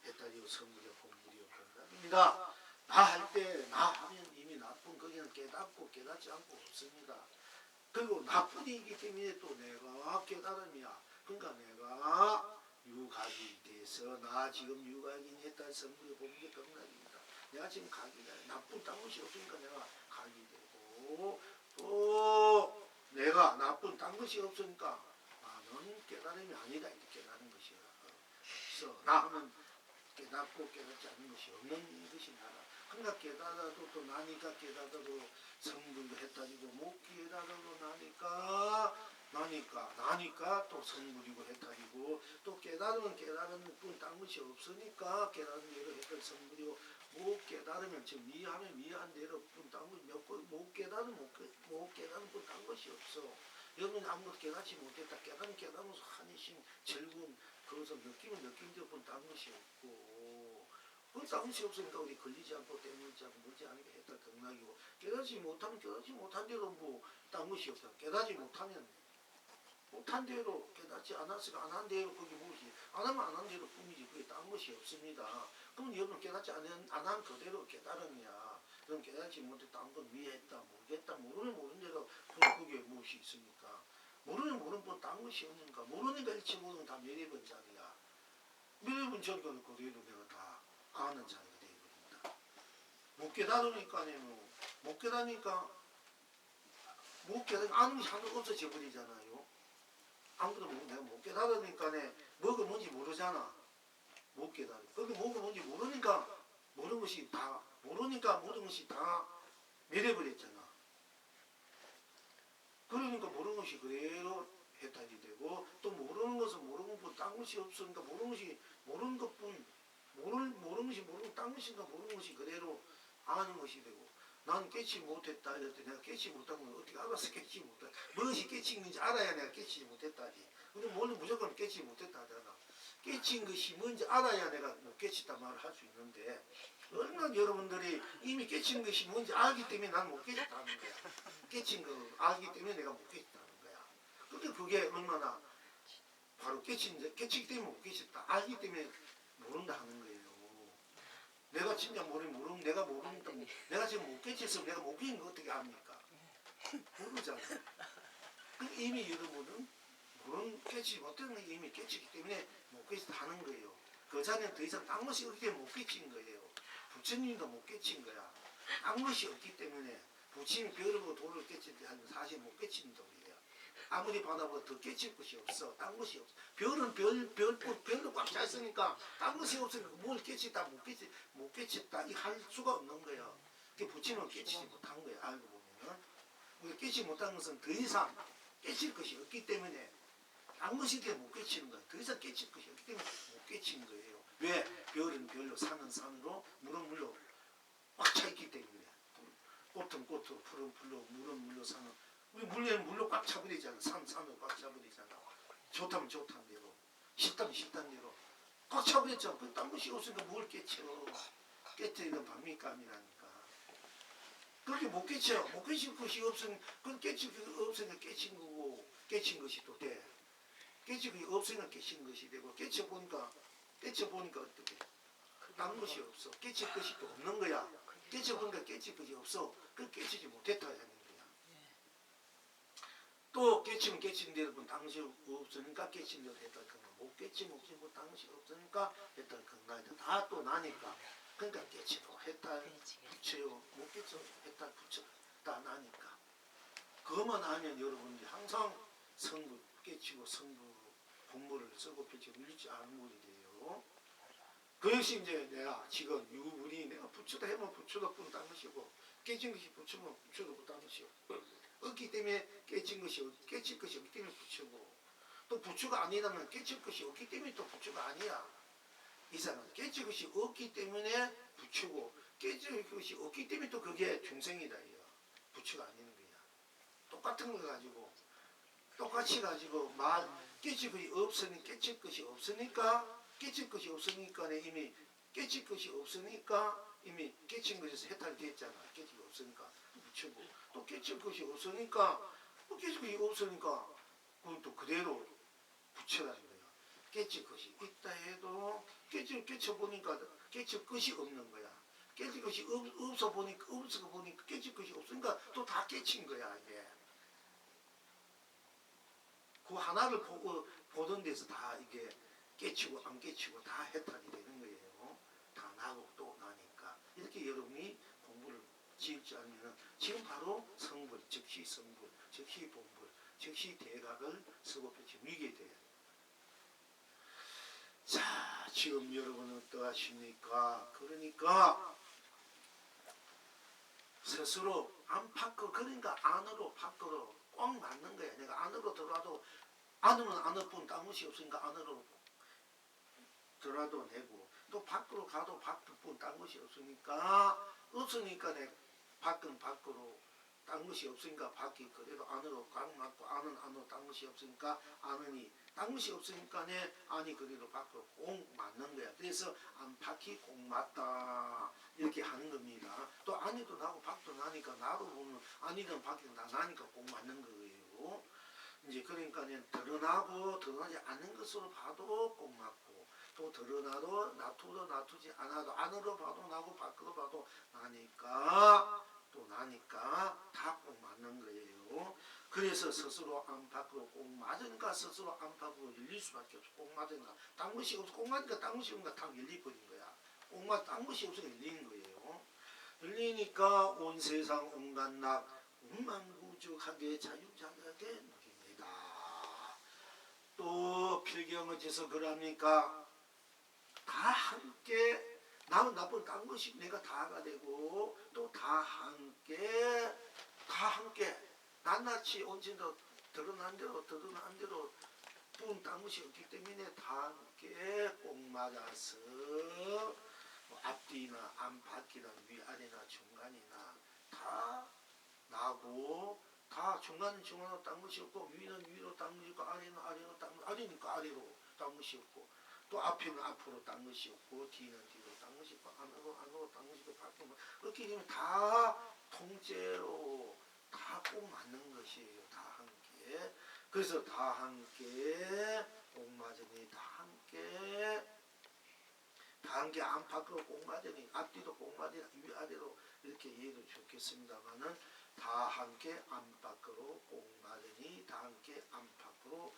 해탈이요 성불이요 본물이요 극락입니다. 나 할 때 나 하면 이미 나쁜 거기는 깨닫고 깨닫지 않고 없습니다. 그리고 나쁜이기 때문에 또 내가 깨달음이야. 그러니까 내가 유각이 돼서 나 지금 유각인 해탈 성불이요 본물이요 극락입니다. 내가 지금 각이다. 나쁜 딴 것이 없으니까 내가 각이 되고 또 내가 나쁜 딴 것이 없으니까 나는 깨달음이 아니다. 이렇게 깨달은 것이야. 그래서 나 하면 깨닫고 깨닫지 않는 것이 없는 것이 나라. 그러니까 깨달아도 또 나니까 깨달아도 성불도 해탈이고 못 깨달아도 나니까 또 성불이고 해탈이고 또 깨달으면 깨달은 뿐 딴 것이 없으니까 깨달은 대로 해탈 성불이고 못 깨달으면 지금 미하면 미한 대로 뿐 딴 것이 못 깨달은 뿐 딴 것이 없어. 여러분이 아무것도 깨닫지 못했다. 깨달으면서 한이심 즐거운 그것을 느끼면 느낀 대로 뿐 딴 것이 없고 딴 것이 없으니까 우리 걸리지 않고 때문지 않고 물지 않게 해탈 극락이고 깨닫지 못하면 깨닫지 못한 대로 뭐 딴 것이 없어. 깨닫지 못하면 못한 대로 깨닫지 않았으니까 안 한 대로 거기 무엇이 안 하면 안 한 대로 뿐이지 그게 딴 것이 없습니다. 그럼 여러분 깨닫지 안 한 그대로 깨달음이야. 그럼 깨닫지 못했다 건 위했다 모르겠다 모르는 모르는 대로 그게 무엇이 있습니까? 모르는 뭐 딴 것이 없는가. 모르니까 일체 모르는 다 매립은 자리야. 매립은 자리가 그대로 내가 다 아는 자리가 되어버린다. 못 깨달으니까 아는 것이 하나도 없어져 버리잖아요. 아무것도 내가 못 깨달으니까 뭐가 뭔지 모르잖아. 못 깨달아. 그게 뭐가 뭔지 모르니까 모든 것이 다 매려버렸잖아. 그러니까 모르는 것이 그대로 해탈이 되고 또 모르는 것은 모르는 것 딴 것이 없으니까 모르는 것이 모르는 것뿐 모르는 것이 모르는 딴 것인가 모르는 것이 그대로 아는 것이 되고 나는 깨치 못했다 이럴 때 내가 깨치 못한 건 어떻게 알아서 깨치 못했다 무엇이 깨치 있는지 알아야 내가 깨치 못했다지. 근데 뭐는 무조건 깨치 못했다 하잖아. 깨친 것이 뭔지 알아야 내가 못 깨쳤다 말을 할 수 있는데 얼마나 여러분들이 이미 깨친 것이 뭔지 알기 때문에 난 못 깨쳤다는 거야. 깨친 거 알기 때문에 내가 못 깨쳤다는 거야. 근데 그게 얼마나 바로 깨치기 때문에 못 깨쳤다. 알기 때문에 모른다 하는 거예요. 내가 진짜 모르면 내가 모르니까 내가 지금 못 깨쳤으면 내가 못 깨진 거 어떻게 압니까? 모르잖아요. 이미 여러분은 깨치지 못하는 게 이미 깨치기 때문에 못 깨쳤다 하는 거예요. 그 자리는 더 이상 딴 것이 없기 때문에 못 깨친 거예요. 부처님도 못 깨친 거야. 딴 것이 없기 때문에 부처님 별하고 돌을 깨칠 때 하는 사실 못 깨치는 돌이에요. 아무리 바다보다 더 깨칠 것이 없어. 딴 것이 없어. 별은 별로 꽉 차 있으니까 딴 것이 없으니까 뭘 깨쳤다 못 깨쳤다 이 할 수가 없는 거예요. 그게 부처님은 깨치지 못한 거예요. 알고 보면은. 우리가 깨치지 못한 것은 더 이상 깨칠 것이 없기 때문에 딴 것이 때문에 못 깨치는 거예요. 더 이상 깨칠 것이 없기 때문에 못 깨치는 거예요. 왜? 별은 별로 산은 산으로 물은 물로 꽉 차 있기 때문에 꽃은 꽃으로 풀은 풀로 물은 물로 사는 우리 물에는 물로 꽉 차버리잖아. 산으로 꽉 차버리잖아. 좋다면 좋다는 대로 싫다면 싫다는 대로 꽉 차버렸잖아. 그 딴 것이 없으니까 뭘 깨쳐. 깨트리는 밤밑감이라니까. 그렇게 못 깨쳐. 못 깨칠 것이 없으면 그건 깨칠 것이 없으니까 깨친 거고 깨친 것이 또 돼. 깨칠 것이 없으니까 깨친 것이 되고 깨쳐보니까 어떻게 딴 것이 없어. 깨칠 것이 또 없는 거야. 깨쳐보니까 깨칠 것이 없어. 그 깨치지 못했다 하는 거야. 또 깨치면 깨친 대로 딴 것이 없으니까 깨친 대로 했다. 못 깨치면 딴 것이 없으니까 했다. 다 또 나니까. 그러니까 깨치도 했다. 붙여요. 못 깨쳐 했다. 붙였다 나니까. 그것만 하면 여러분들이 항상 성부 깨치고 성부 본물을 쓰고 펼치고 밀리지 않은 물이 돼요. 그것이 이제 내가 지금 유불이 내가 부처다 해면 부처다 뿐 딴 것이고 깨진 것이 부처면 부처다 뿐 딴 것이고 없기 때문에 깨칠 것이 없기 때문에 부처고 또 부처가 아니라면 깨칠 것이 없기 때문에 또 부처가 아니야. 이상은 깨질 것이 없기 때문에 부처고 깨질 것이 없기 때문에 또 그게 중생이다. 이거. 부처가 아니는 거야. 똑같은 거 가지고 똑같이 가지고 깨질 것이 없으니 깨칠 것이 없으니까 이미 깨칠 것이 없으니까 이미 깨친 것에서 해탈이 됐잖아. 깨질 것이 없으니까 부처고 또 깨칠 것이 없으니까 그건 또 그대로 부처라는 거야. 깨질 것이 있다 해도 깨쳐보니까 깨칠 것이 없는 거야. 깨질 것이 없어 보니까 깨질 것이 없으니까 또 다 깨친 거야. 이게. 그 하나를 보던 데서 다 이게 깨치고 안 깨치고 다 해탈이 되는 거예요. 다 나고 또 나니까. 이렇게 여러분이 공부를 지을지 않으면 지금 바로 성불, 즉시 성불, 즉시 본불, 즉시 대각을 쓰고 펼치 위게 돼요. 자, 지금 여러분은 어떠하십니까? 그러니까 스스로 안팎으로 그러니까 안으로 밖으로 꼭 맞는 거야. 내가 안으로 들어와도 안으로는 안을 뿐 딴 것이 없으니까 안으로 들어와도 되고 또 밖으로 가도 밖을 뿐 딴 것이 없으니까 내 밖은 밖으로 딴 것이 없으니까 밖이 그래도 안으로 꽉 맞고 안은 안으로 딴 것이 없으니까 안은이 딴 것이 없으니까 내 안이 그래도 밖으로 꼭 맞는 거야. 그래서 안팎이 꼭 맞다 이렇게 하는 겁니다. 또 안이도 나고 밖도 나니까 나도 보면 안이든 밖이든 다 나니까 꼭 맞는 거예요. 이제 그러니까 드러나고 드러나지 않는 것으로 봐도 꼭 맞고 또 드러나도 놔두지 않아도 안으로 봐도 나고 밖으로 봐도 나니까 다 꼭 맞는 거예요. 그래서 스스로 안팎으로 꼭 맞으니까 스스로 안팎으로 열릴 수밖에 없어. 꼭 맞으니까 딴 것이 없어. 꼭 맞으니까 딴 것이 없으니까 다 열려버린 거야. 꼭 맞 딴 것이 없으니까 열리는 거예요. 열리니까 온 세상 온갖 낙 운만구죽하게 자유자재하게 누립니다. 또 필경어째서 그러니까 다 함께 나는 나쁜 딴 것이 내가 다가 되고 또 다 함께 낱낱이 언젠가 드러난 대로 뿐 딴 것이 없기 때문에 다 함께 꼭 맞아서 뭐 앞뒤나 안팎이나 위아래나 중간이나 다 나고 다 중간은 중간으로 딴 것이 없고 위는 위로 딴 것이 없고 아래는 아래로 아래니까 아래로 딴 것이 없고 또 앞에는 앞으로 딴 것이 없고 뒤는 뒤로 딴 것이 있고 안으로 딴 것이 있고 밖에 그렇게 되면 다 통째로 다 꼭 맞는 것이에요. 다 함께. 그래서 다 함께 꼭 맞으니 다 함께 안팎으로 꼭 맞으니 앞뒤도 꼭 맞으니 위아래로 이렇게 이해도 좋겠습니다만은 다 함께 안팎으로 꼭 맞으니 다 함께 안팎으로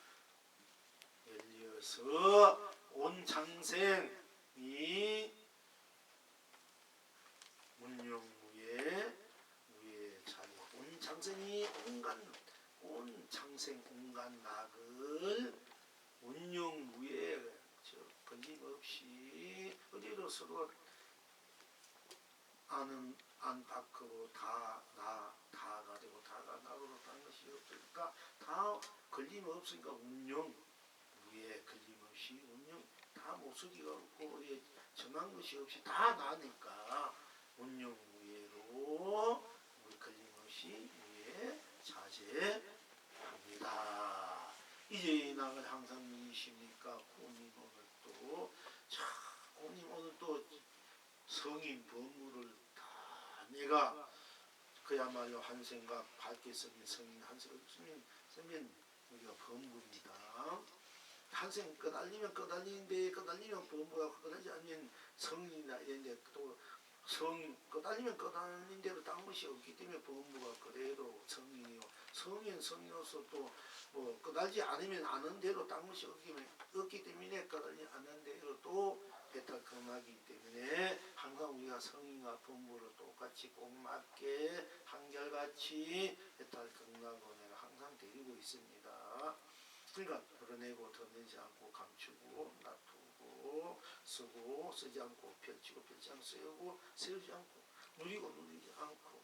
열려서 온 창생이 문용무에 무에 자리 온 창생이 온 창생 온갖 낙을 문용무에 걸림없이 어디로 서로 아는 안팎으로 다가 되고 다가 낙으로 단 것이 없으니까 다 걸림없으니까 운용 위에 걸림없이 운용 다 모서리가 없고 정한 것이 없이 다 나니까 운용 위에로 걸림없이 위에 자제합니다. 이제 이 낙을 항상 믿으십니까? 고님 오늘 또 고님 오늘 또 성인 법무를 다 내가 그야말로 한 생각 밝게 성인 한 생각 쓰면 우리가 법무입니다. 한 생각 끄달리면 끄달리는데 끄달리면 법무가 끄달리지 않으면 성인이나 이런데 또 끄달리면 끄달린 대로 딴 것이 없기 때문에 법무가 그대로 성인이요. 성인으로서 또 뭐 끄달리지 않으면 아는 대로 딴 것이 없기 때문에 끄달리지 않는 대로 또 배탈 금하기 때문에 항상 우리가 성인과 법무를 똑같이 꼭 맞게 한결같이 배탈 금하고 내가 항상 데리고 있습니다. 그러니까 드러내고 드러내지 않고 감추고 놔두고 쓰고 쓰지 않고 펼치고 펼치지 않고 세우고 세우지 않고 누리고 누리지 않고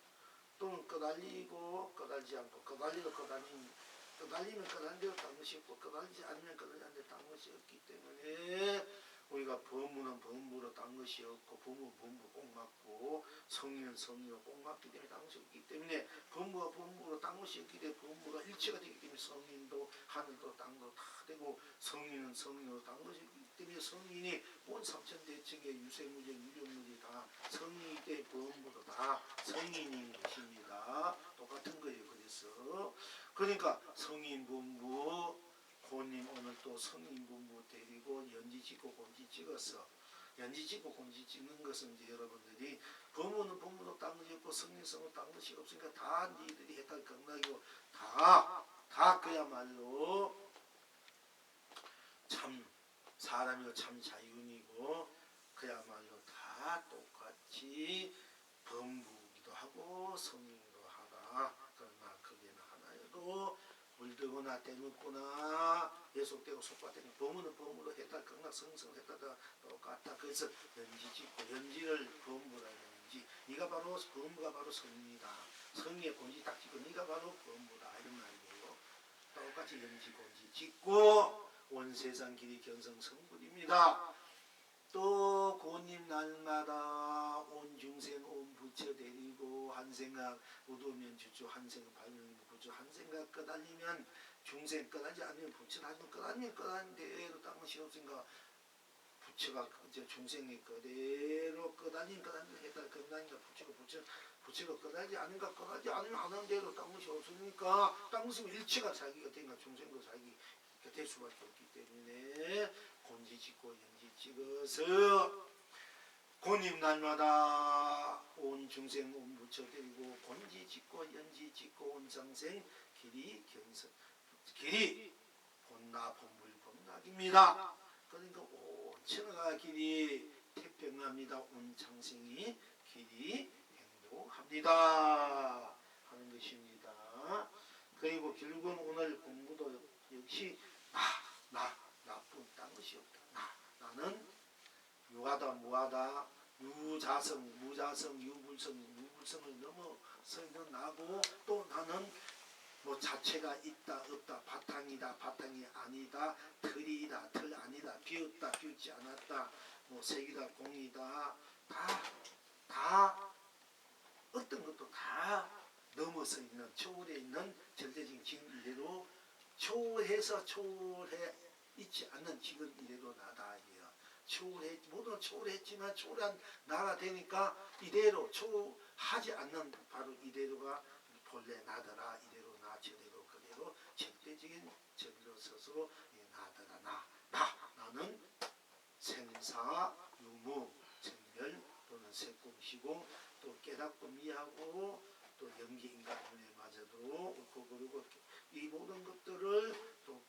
또는 끄달리고 끄달지 않고 끄달리면 끄달린 대로 딴 것이 없고 끄달리지 않으면 끄달리지 않는 대로 딴 것이 없기 때문에 우리가 법무는 법무로 딴 것이 없고 법무 꼭 맞고 성인은 성인으로 꼭 맞기 때문에 딴 것이 없기 때문에 법무가 법무로 딴 것이 없기 때문에 법무가 일체가 되기 때문에 성인도 하늘도 땅도 다 되고 성인은 성인으로 딴 것이 없기 때문에 성인이 온 삼천대천의 유생무제 유령무제 다 성인이 때 법무도 다 성인인 것입니다. 똑같은 거예요. 그래서 그러니까 성인 법무 고님 오늘 또 성인 법무 데리고 연지 찍고 곤지 찍었어. 연지 찍고 곤지 찍는 것은 이제 여러분들이 법무는 법무도 딴 것이 없고 성인성은 딴 것이 없으니까 다 니들이 헷갈릴 겁나고 다 그야말로 참 사람이고 참 자윤이고 그야말로 다 똑같이 법무기도 하고 성인도 하다. 그러나 그게는 하나여도 물들거나 떼먹거나 예속되고 속박되는 법무는 법무로 해탈 극락 성성 해탈다 똑같다. 그래서 연지 짓고 연지를 법무라 연지 네가 바로 법무가 바로 성이다. 성의 곤지 딱 짓고 네가 바로 법무다 이런 말이에요. 똑같이 연지 곤지 짓고 온 세상 길이 견성 성불입니다. 또 고님 날마다 온 중생 온 부처 데리고 한 생각 우두면 주주 한 생각 발명이면 부처 한 생각 끄달리면 중생 끄달리지 않으면 부처 하지만 끄달리면 끄달린 대로 딴 것이 없으니까 부처가 이제 중생이 그대로 끄달린 해달 끄달린다 부처가 끄달리지 않으니까 끄달리지 않으면 안 하는 대로 딴 것이 없으니까 딴 것이면 일체가 자기가 되니까 중생도 자기 될 수밖에 없기 때문에 곤지 짓고 연지 찍어서 고님 날마다 온 중생 온 부처 데리고 곤지 짓고 연지 짓고 온 장생 길이 견성 길이 본나 본불 본낙입니다. 그러니까 온 천하가 길이 태평합니다. 온 장생이 길이 행복합니다 하는 것입니다. 그리고 결국은 오늘 공부도 역시 나뿐 딴 것이 없다. 나는 유하다 무하다 유자성 무자성 유불성을 넘어서 있는 나고 또 나는 뭐 자체가 있다 없다 바탕이다 바탕이 아니다 틀이다 틀 아니다 비었다 비었지 않았다 뭐 색이다 공이다 다 어떤 것도 다 넘어서 있는 초월해 있는 절대적인 지금 이래로 초월해서 초월해 있지 않는 지금 이래로 나다. 모두가 초월했지만 초월한 나가 되니까 이대로 초월하지 않는 바로 이대로가 본래 나더라. 이대로 나 저대로 그대로 절대적인 저리로 서서 나더라. 나는 생사 유무 생멸 또는 색공시공 또 깨닫고 미하고 또 연기 인간문에 맞아도 옳고 그르고 이 모든 것들을 또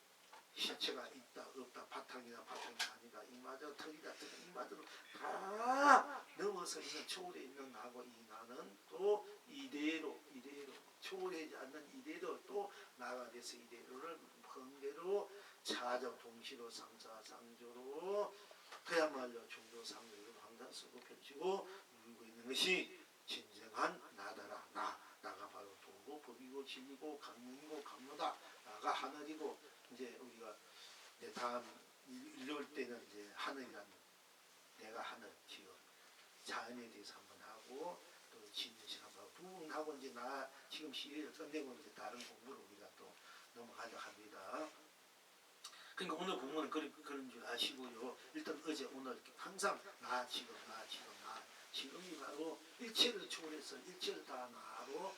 실체가 있다 없다 바탕이다 바탕이 아니다 이마저 턱이다 턱 이마저로 다 넘어서 있는 초월해 있는 나고 이 나는 또 이대로 초월하지 않는 이대로 또 나가 돼서 이대로를 번개로 차적 동시로 상사상조로 그야말로 중도상조로 항상 쓰고 펼치고 누리고 있는 것이 진정한 나다라. 나가 바로 도고 법이고 진리고 강령이고 강로다. 나가 하늘이고 이제 우리가 이제 다음 일올 때는 이제 하늘이라는 내가 하늘 지어 자연에 대해서 한번 하고 또 진리 시간 하고 두 분 하고 이제 나 지금 시를 끝내고 이제 다른 공부를 우리가 또 넘어가려 합니다. 그러니까 오늘 공부는 그런 줄 아시고요. 일단 어제 오늘 항상 나 지금이 바로 일체를 초월해서 일체를 다 나로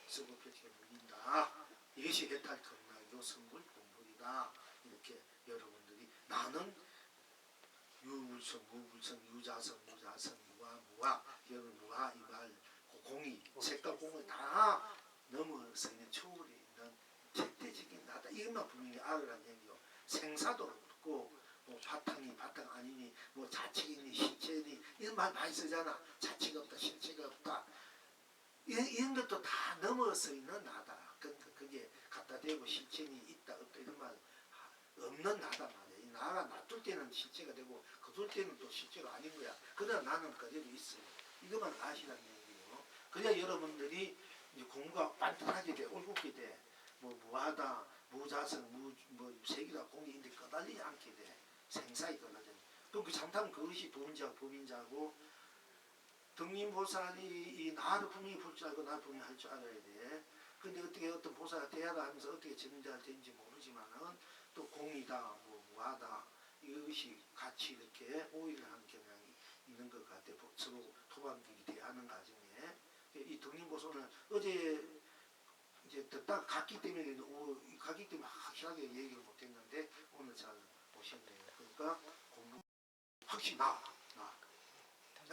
쓰고 펼치게 누린다. 이것이 해탈 경락이고 성불 공불이다. 이렇게 여러분들이 나는 유물성 무불성 유자성 유화 무화 여러분 무화 이 말 공이 색과 공을 다 넘어서 있는 초월에 있는 절대적인 나다. 이것만 분명히 알으라는 얘기요. 생사도 없고 뭐 바탕 아니니 뭐 자체이니 실체니 이런 말 많이 쓰잖아. 자체가 없다 실체가 없다 이런 것도 다 넘어서 있는 나다. 그러니까 그게 갖다 대고 실체니 있다 없다 이런 말 없는 나다 말이야. 이 나가 놔둘 때는 실체가 되고 거둘 때는 또 실체가 아닌 거야. 그러나 나는 그대로 있어요. 이것만 아시라는 얘기예요. 그래야 여러분들이 이제 공부가 빤빤하게 돼 올곧게 돼. 뭐 무하다 무자성 뭐 색이다 공이인데 꺼달리지 않게 돼. 생사이 꺼달려. 그럼 그 잘못하면 그것이 법인자고 등림보살이 이 나를 분명히 볼 줄 알고 나를 분명히 할 줄 알아야 돼. 근데 어떻게 어떤 보살이 대화를 하면서 어떻게 진행잘 되는지 모르지만은 또 공이다 뭐 무하다 이것이 같이 이렇게 오해를 하는 경향이 있는 것 같아. 서로 토방끼리 대하는 과정에 이 등림보살은 어제 이제 듣다가 갔기 때문에 확실하게 얘기를 못했는데 오늘 잘 오셨네요. 그러니까 공부 확실히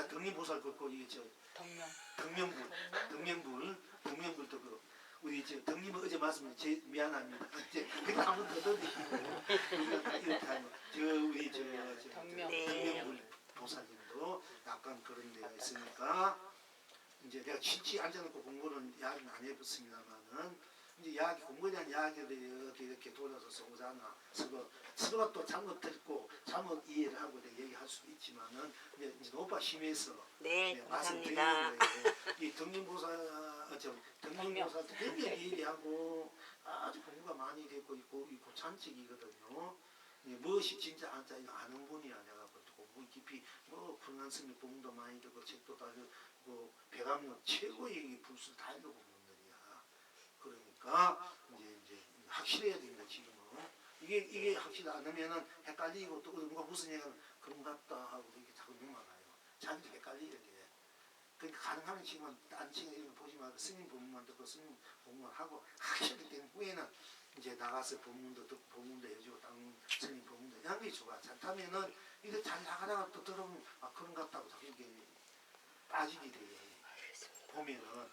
등림보살 걷고 이게 저 등명불도 그 우리 저 등림은 어제 말씀에 제 미안합니다. 이제 그거 한번 더 드리시고 이렇게 하면 저 우리 저 등명불 보살님도 약간 그런 데가 있으니까 이제 내가 실치 앉아놓고 공부는 이야기는 안 해봤습니다만은 이제 이야기 공부에 대한 이야기를 이렇게 돌아서 오잖아. 서로가 또 잘못 듣고 잘못 이해를 하고 얘기할 수도 있지만은 이제 오빠 심해서 감사합니다. 이 등림보살도 굉장히 얘기하고 아주 공부가 많이 되고 있고 잔치기거든요. 무엇이 진짜 안짜 이거 아는 분이야. 내가 공부 깊이 뭐 불난스미 공부도 많이 듣고 책도 다 읽고 배감록 최고의 불술 다 읽어본 분들이야. 그러니까 이제 확실해야 됩니다. 지금은 이게 확실히 않으면은 헷갈리고 또 누가 무슨 얘기는 그런 것 같다 하고 이렇게 자꾸 넘어가요. 자기도 헷갈리게 돼. 그러니까 가능하면 지금은 딴 친구 이런 거 보지 말고 스님 법문만 듣고 스님 법문만 하고 확실히 된 후에는 이제 나가서 법문도 듣고 법문도 해주고 다른 스님 법문도 이런 게 좋아. 잘하면은 이게 잘 나가다가 또 들으면 그런 것 같다고 자꾸 이렇게 빠지게 돼요. 보면은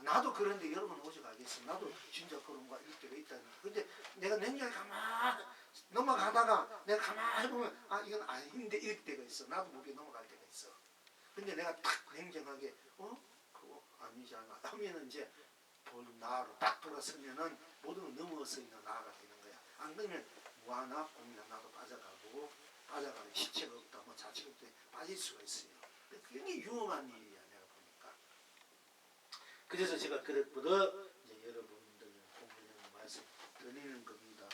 나도 그런데 여러분 오직 알겠어. 나도 진짜 그런 거 일 때가 있다는. 근데 내가 냉정히 가만 넘어가다가 내가 가만 해보면 이건 아닌데 이럴 때가 있어. 나도 모르게 넘어갈 때가 있어. 근데 내가 딱 냉정하게 그거 아니잖아 하면은 이제 본 나로 딱 돌아서면은 모든 걸 넘어서 있는 나가 되는 거야. 안 그러면 무하나 공이나 나도 빠져가고 시체가 없다 뭐 자체가 없다 빠질 수가 있어요. 굉장히 위험한 일이야 내가 보니까. 그래서 제가 그랬거든 이제 여러분들 공부하는 말씀 드리는 겁니다.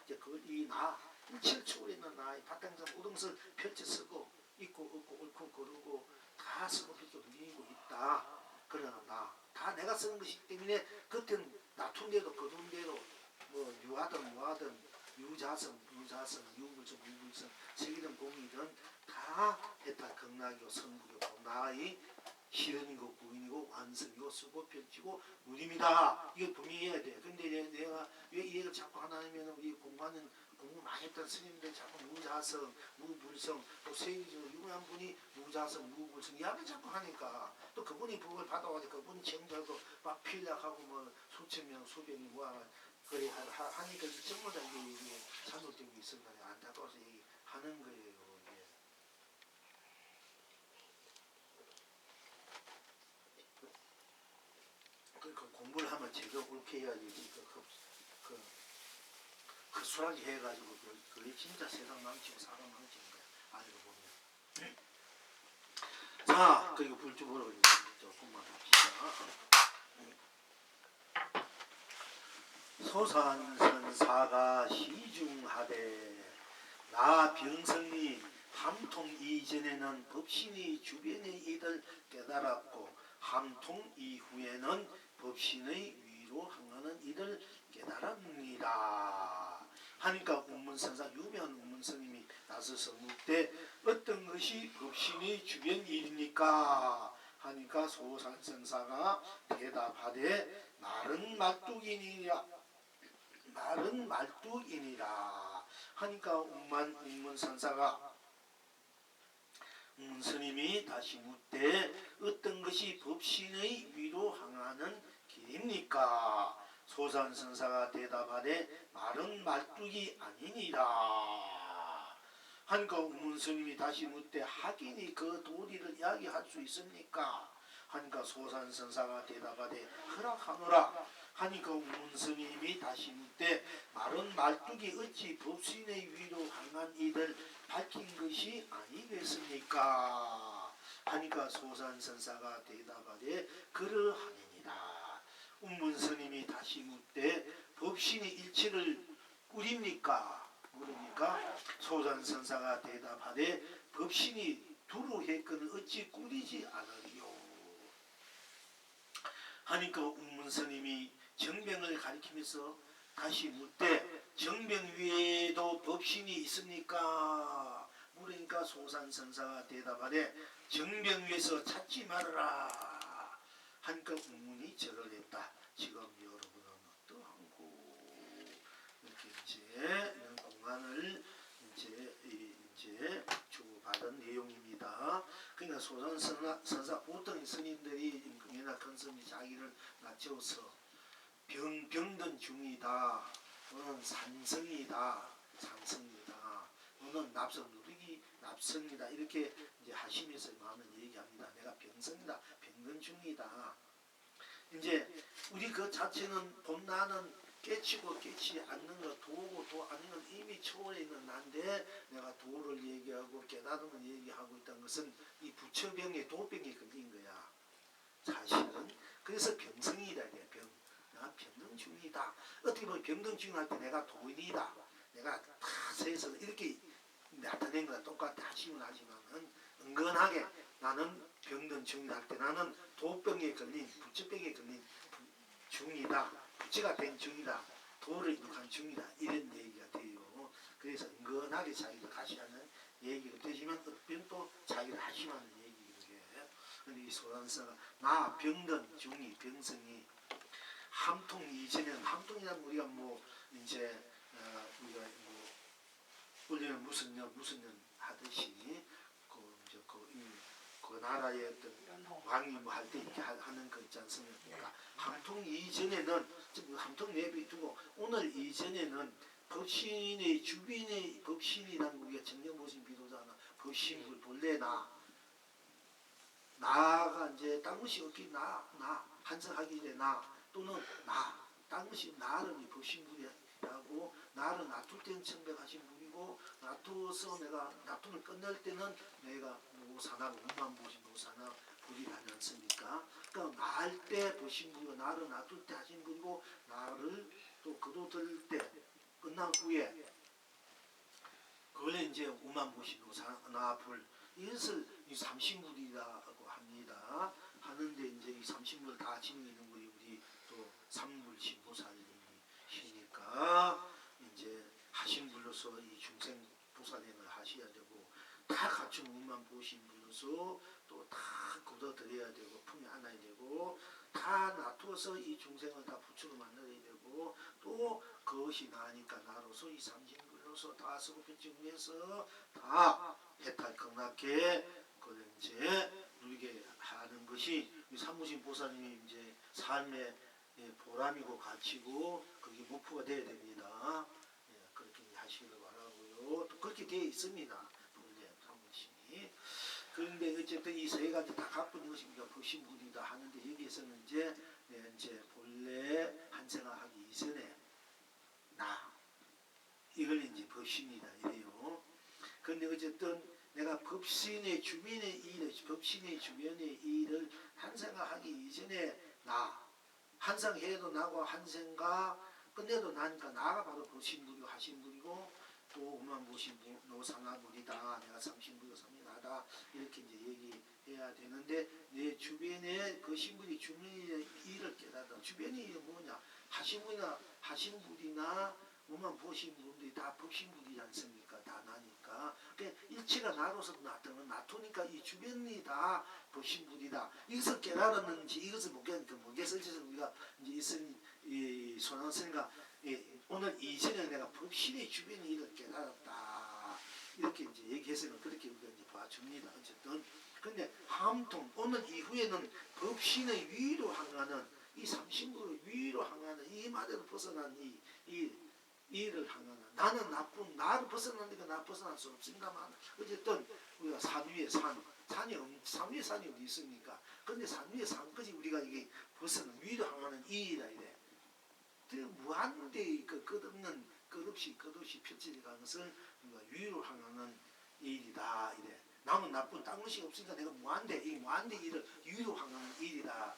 이제 그걸 일체를 초월했는 나의 바탕에서 모든 것을 펼쳐 쓰고 있고 없고 옳고 그르고 다 쓰고 펼쳐 누리고 있다. 그러나 다 내가 쓰는 것이기 때문에 그때는 놔둔 대로 거둔 대로 뭐 유하든 무하든 유자성, 유자성, 유불성, 무불성, 색이든 공이든 다 했다. 극락이고 성불이고 나의 실현이고 구인이고 완성이고 쓰고 펼치고 무림이다. 이거 분명히 해야 돼. 근데 내가 왜 이해를 자꾸 하나님은 우리 공부하는 공부 많이 했던 스님들 자꾸 무자성, 무불성, 또 세계적으로 유명한 분이 무자성, 무불성 이야기 자꾸 하니까 또 그분이 법을 받아가지고 그분이 정자도 막 필약하고 뭐 수천 명, 수백 명 모아 그래 하니까 전부 다 이게 산울적이 있습니다. 안타까워서 얘기하는 거예요. 이게. 그 공부를 하면 제가 옳게 해야지 그 수학이 해가지고 그게 진짜 세상 망치고 사람 망치는 거야. 알고 보면. 자, 그리고 불주보러 조금만 합시다. 소산선사가 시중하되 나 병성이 함통 이전에는 법신이 주변의 이들 깨달았고 함통 이후에는 법신의 위로 항하는 이들 깨달았느니라 하니까 운문선사 유명한 운문스님이 나서서 묻되 어떤 것이 법신의 주변 일입니까 하니까 소산선사가 대답하되 말은 말뚝이니라 말은 말뚝이니라 하니까 운문선사가 스님이 다시 묻되 어떤 것이 법신의 위로 항하는 길입니까? 소산선사가 대답하되 말은 말뚝이 아니니라 하니까 운문스님이 다시 묻되 하긴이 그 도리를 이야기할 수 있습니까? 하니까 소산선사가 대답하되 허락하노라 하니까 운문스님이 다시 묻되 말은 말뚝이 어찌 법신의 위로 항한 이들 밝힌 것이 아니겠습니까? 하니까 소산선사가 대답하되 그러하니라. 운문스님이 다시 묻되 법신이 일체를 꾸립니까? 물으니까 소산선사가 대답하되 법신이 두루 했거늘 어찌 꾸리지 않으리요? 하니까 운문스님이 정병을 가리키면서 다시 묻되 정병 위에도 법신이 있습니까? 물으니까 소산선사가 대답하되 정병 위에서 찾지 말아라 하니까 운문이 절을 했다. 지금 여러분은 어떠한고? 이렇게 이제 이런 공간을 이제 주고받은 내용입니다. 그러니까 소산선사 보통 스님들이 은혜나 큰 스님이 자기를 낮춰서 병든 중이다. 너는 산성이다. 산성이다. 너는 납성 누르기 납성이다. 이렇게 이제 하시면서 많은 얘기합니다. 내가 병성이다. 병든 중이다. 이제 우리 그 자체는 본 나는 깨치고 깨치지 않는 것, 도고 도 아니면 이미 초월해 있는 난데 내가 도를 얘기하고 깨달음을 얘기하고 있다는 것은 이 부처병에 도병에 걸린 거야. 사실은 그래서 병성이다. 병. 내가 병든 중이다. 어떻게 보면 병든 중할 때 내가 도인이다. 내가 다 세서 이렇게 나타낸 거랑 똑같아 하시면 하지만은 은근하게 나는 병든 중이다 할 때 나는 도병에 걸린 부처병에 걸린 중이다. 부처가 된 중이다. 도를 이룩한 중이다. 이런 얘기가 돼요. 그래서 은근하게 자기를 가시하는 얘기가 되지만 어떤 또 자기를 하시하는 얘기이게. 근데 이 소산사가 나 병든 중이 병성이 함통 이전에는 함통이란 우리가 뭐 이제 우리가 뭐 원래는 무슨 년 하듯이 그 나라의 어떤 왕이 뭐 할 때 이렇게 하는 거 있지 않습니까? 함통 이전에는 함통 내비두고 오늘 이전에는 법신의 주변의 법신이라는 우리가 정령보신 비도자나 법신불 본래 나가 이제 딴 것이 없기 나 한성하기 전에 나 또는 딴 것이 나를 법신불이라고 나를 놔둘 때는 청백하신 분이고 놔두어서 내가 놔둠을 끝낼 때는 내가 무사나 무만보신 무사나 불이 하지 않습니까? 그러니까 나할 때 법신불이고 나를 놔둘 때 하신 분이고 나를 또 거둬들 때 끝난 후에 그걸 이제 우만보신 무사나 불 이것을 이 삼신불이라고 합니다. 하는데 이제 이 삼신불을 다 지니는 분이 우리 또 삼불신보살님이시니까 이제 하신 분로서 이 중생 보살행을 하셔야 되고 다 갖춘 몸만 보신 분로서 또 다 걷어들여야 되고 품에 안아야 되고 다 놔두어서 이 중생을 다 부처로 만들어야 되고 또 그것이 나니까 나로서 이 삼신불로서 다 서구편증해서 다 해탈 극락해 그걸 이제 누리게 하는 것이 삼무신 보살님의 이제 삶의 보람이고 가치고 그게 목표가 되어야 됩니다. 그렇게 하시기를 바라고요. 또 그렇게 되어 있습니다. 본래 삼무신이. 그런데 어쨌든 이 세 가지 다 갖고 것이 우리가 법신불이다 하는데 여기에서는 이제 본래 한생화하기 이전에 나 이걸 이제 법신이다 이래요. 그런데 어쨌든 내가 법신의 주변의 일을 한생화하기 이전에 나 한생해도 나고 한생가 끝내도 나니까 나가 바로 법신불이고 하신불이고 또 오만 보신불 노상하불이다 내가 삼신불이고 삼인하다 이렇게 이제 얘기해야 되는데 내 주변에 그 신불이 주변의 일을 깨닫아 주변의 일은 뭐냐 하신불이나 오만 보신불이 다 법신불이지 않습니까? 다 나니까 그러니까 일체가 나로서 놔두니까 이 주변이 다 법신불이다. 이것을 깨달았는지 이것을 못 깨달으니까 뭐겠어? 우리가 이제 있은 이 소나선이가 오늘 이전에 내가 법신의 주변의 일을 깨달았다. 이렇게 이제 얘기해서는 그렇게 우리가 이제 봐줍니다. 어쨌든 근데 함통 오늘 이후에는 법신의 위로 향하는 이 삼신구의 위로 향하는 이 말에도 벗어난 이 일을 향하는 나는 나쁜 나를 벗어나니까 나 벗어날 수 없습니다만 어쨌든 우리가 산 위에 산 위에 산이 어디 있습니까? 근데 산 위에 산까지 우리가 이게 벗어난 위로 향하는 이이라 이래. 무한대의 그 끝없이 펼쳐질 가는 것을 우리가 위로 향하는 일이다 이래. 남은 나쁜 딴 것이 없으니까 내가 무한대 일을 위로 향하는 일이다.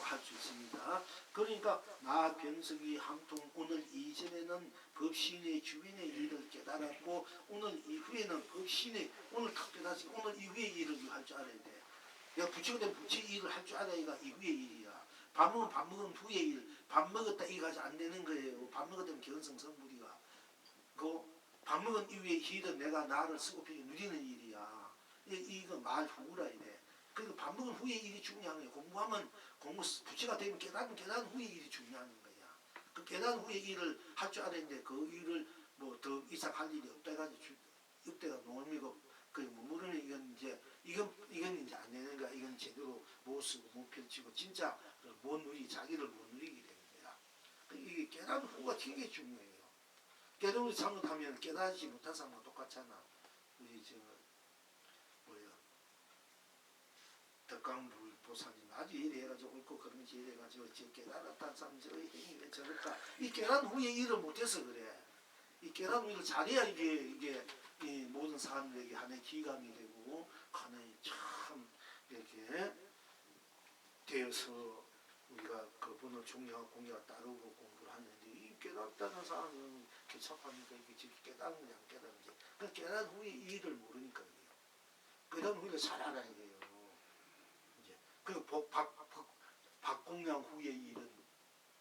할 수 있습니다. 그러니까 나 변석이 함통 오늘 이전에는 법신의 주변의 일을 깨달았고 오늘 이후에는 법신의 오늘 탁 깨달았으니 오늘 이후의 일을 할 줄 알아야 돼. 내가 부처가 된 부처의 일을 할 줄 알아야가 이후의 일이야. 밥 먹은 후의 일, 밥 먹었다 이거까지 안 되는 거예요. 밥 먹었다면 견성성불이가. 밥 먹은 이후의 일은 내가 나를 쓰고 누리는 일이야. 이거 말 후라 이래. 그리고 밥 먹은 후의 일이 중요한 거예요. 공부하면 부처가 되면 깨달은 후의 일이 중요한 거야. 그 깨달은 후의 일을 할 줄 알았는데 그 일을 뭐 더 이상 할 일이 없다 해가지고 이때가 놀미고 모르면 이건 이제 안 되는 거야. 이건 제대로 못 쓰고 못 펼치고 진짜 자기를 못 누리게 되는 거야. 이게 깨달은 후가 되게 중요해요. 깨달은 잘못하면 깨달지 못한 사람과 똑같잖아. 우리 덕강불 보살님 아주 이래가지고 옳고 그런 지 이래가지고 깨달았다는 사람 저의 행위 왜 저럴까? 이 깨달은 후에 일을 못해서 그래. 이 깨달은 일을 잘해야 이게 이 모든 사람들에게 하나의 기감이 되고 하나의 참 이렇게 되어서 우리가 그 번호 종료하고 공유가 따르고 공부를 하는데 이 깨달았다는 사람은 개척합니까? 이게 깨달은지 안 깨달은지 그 깨달은 후에 일을 모르니까 그래요. 깨달은 후에 잘 알아야 돼요. 그리고 박공양 후의 일은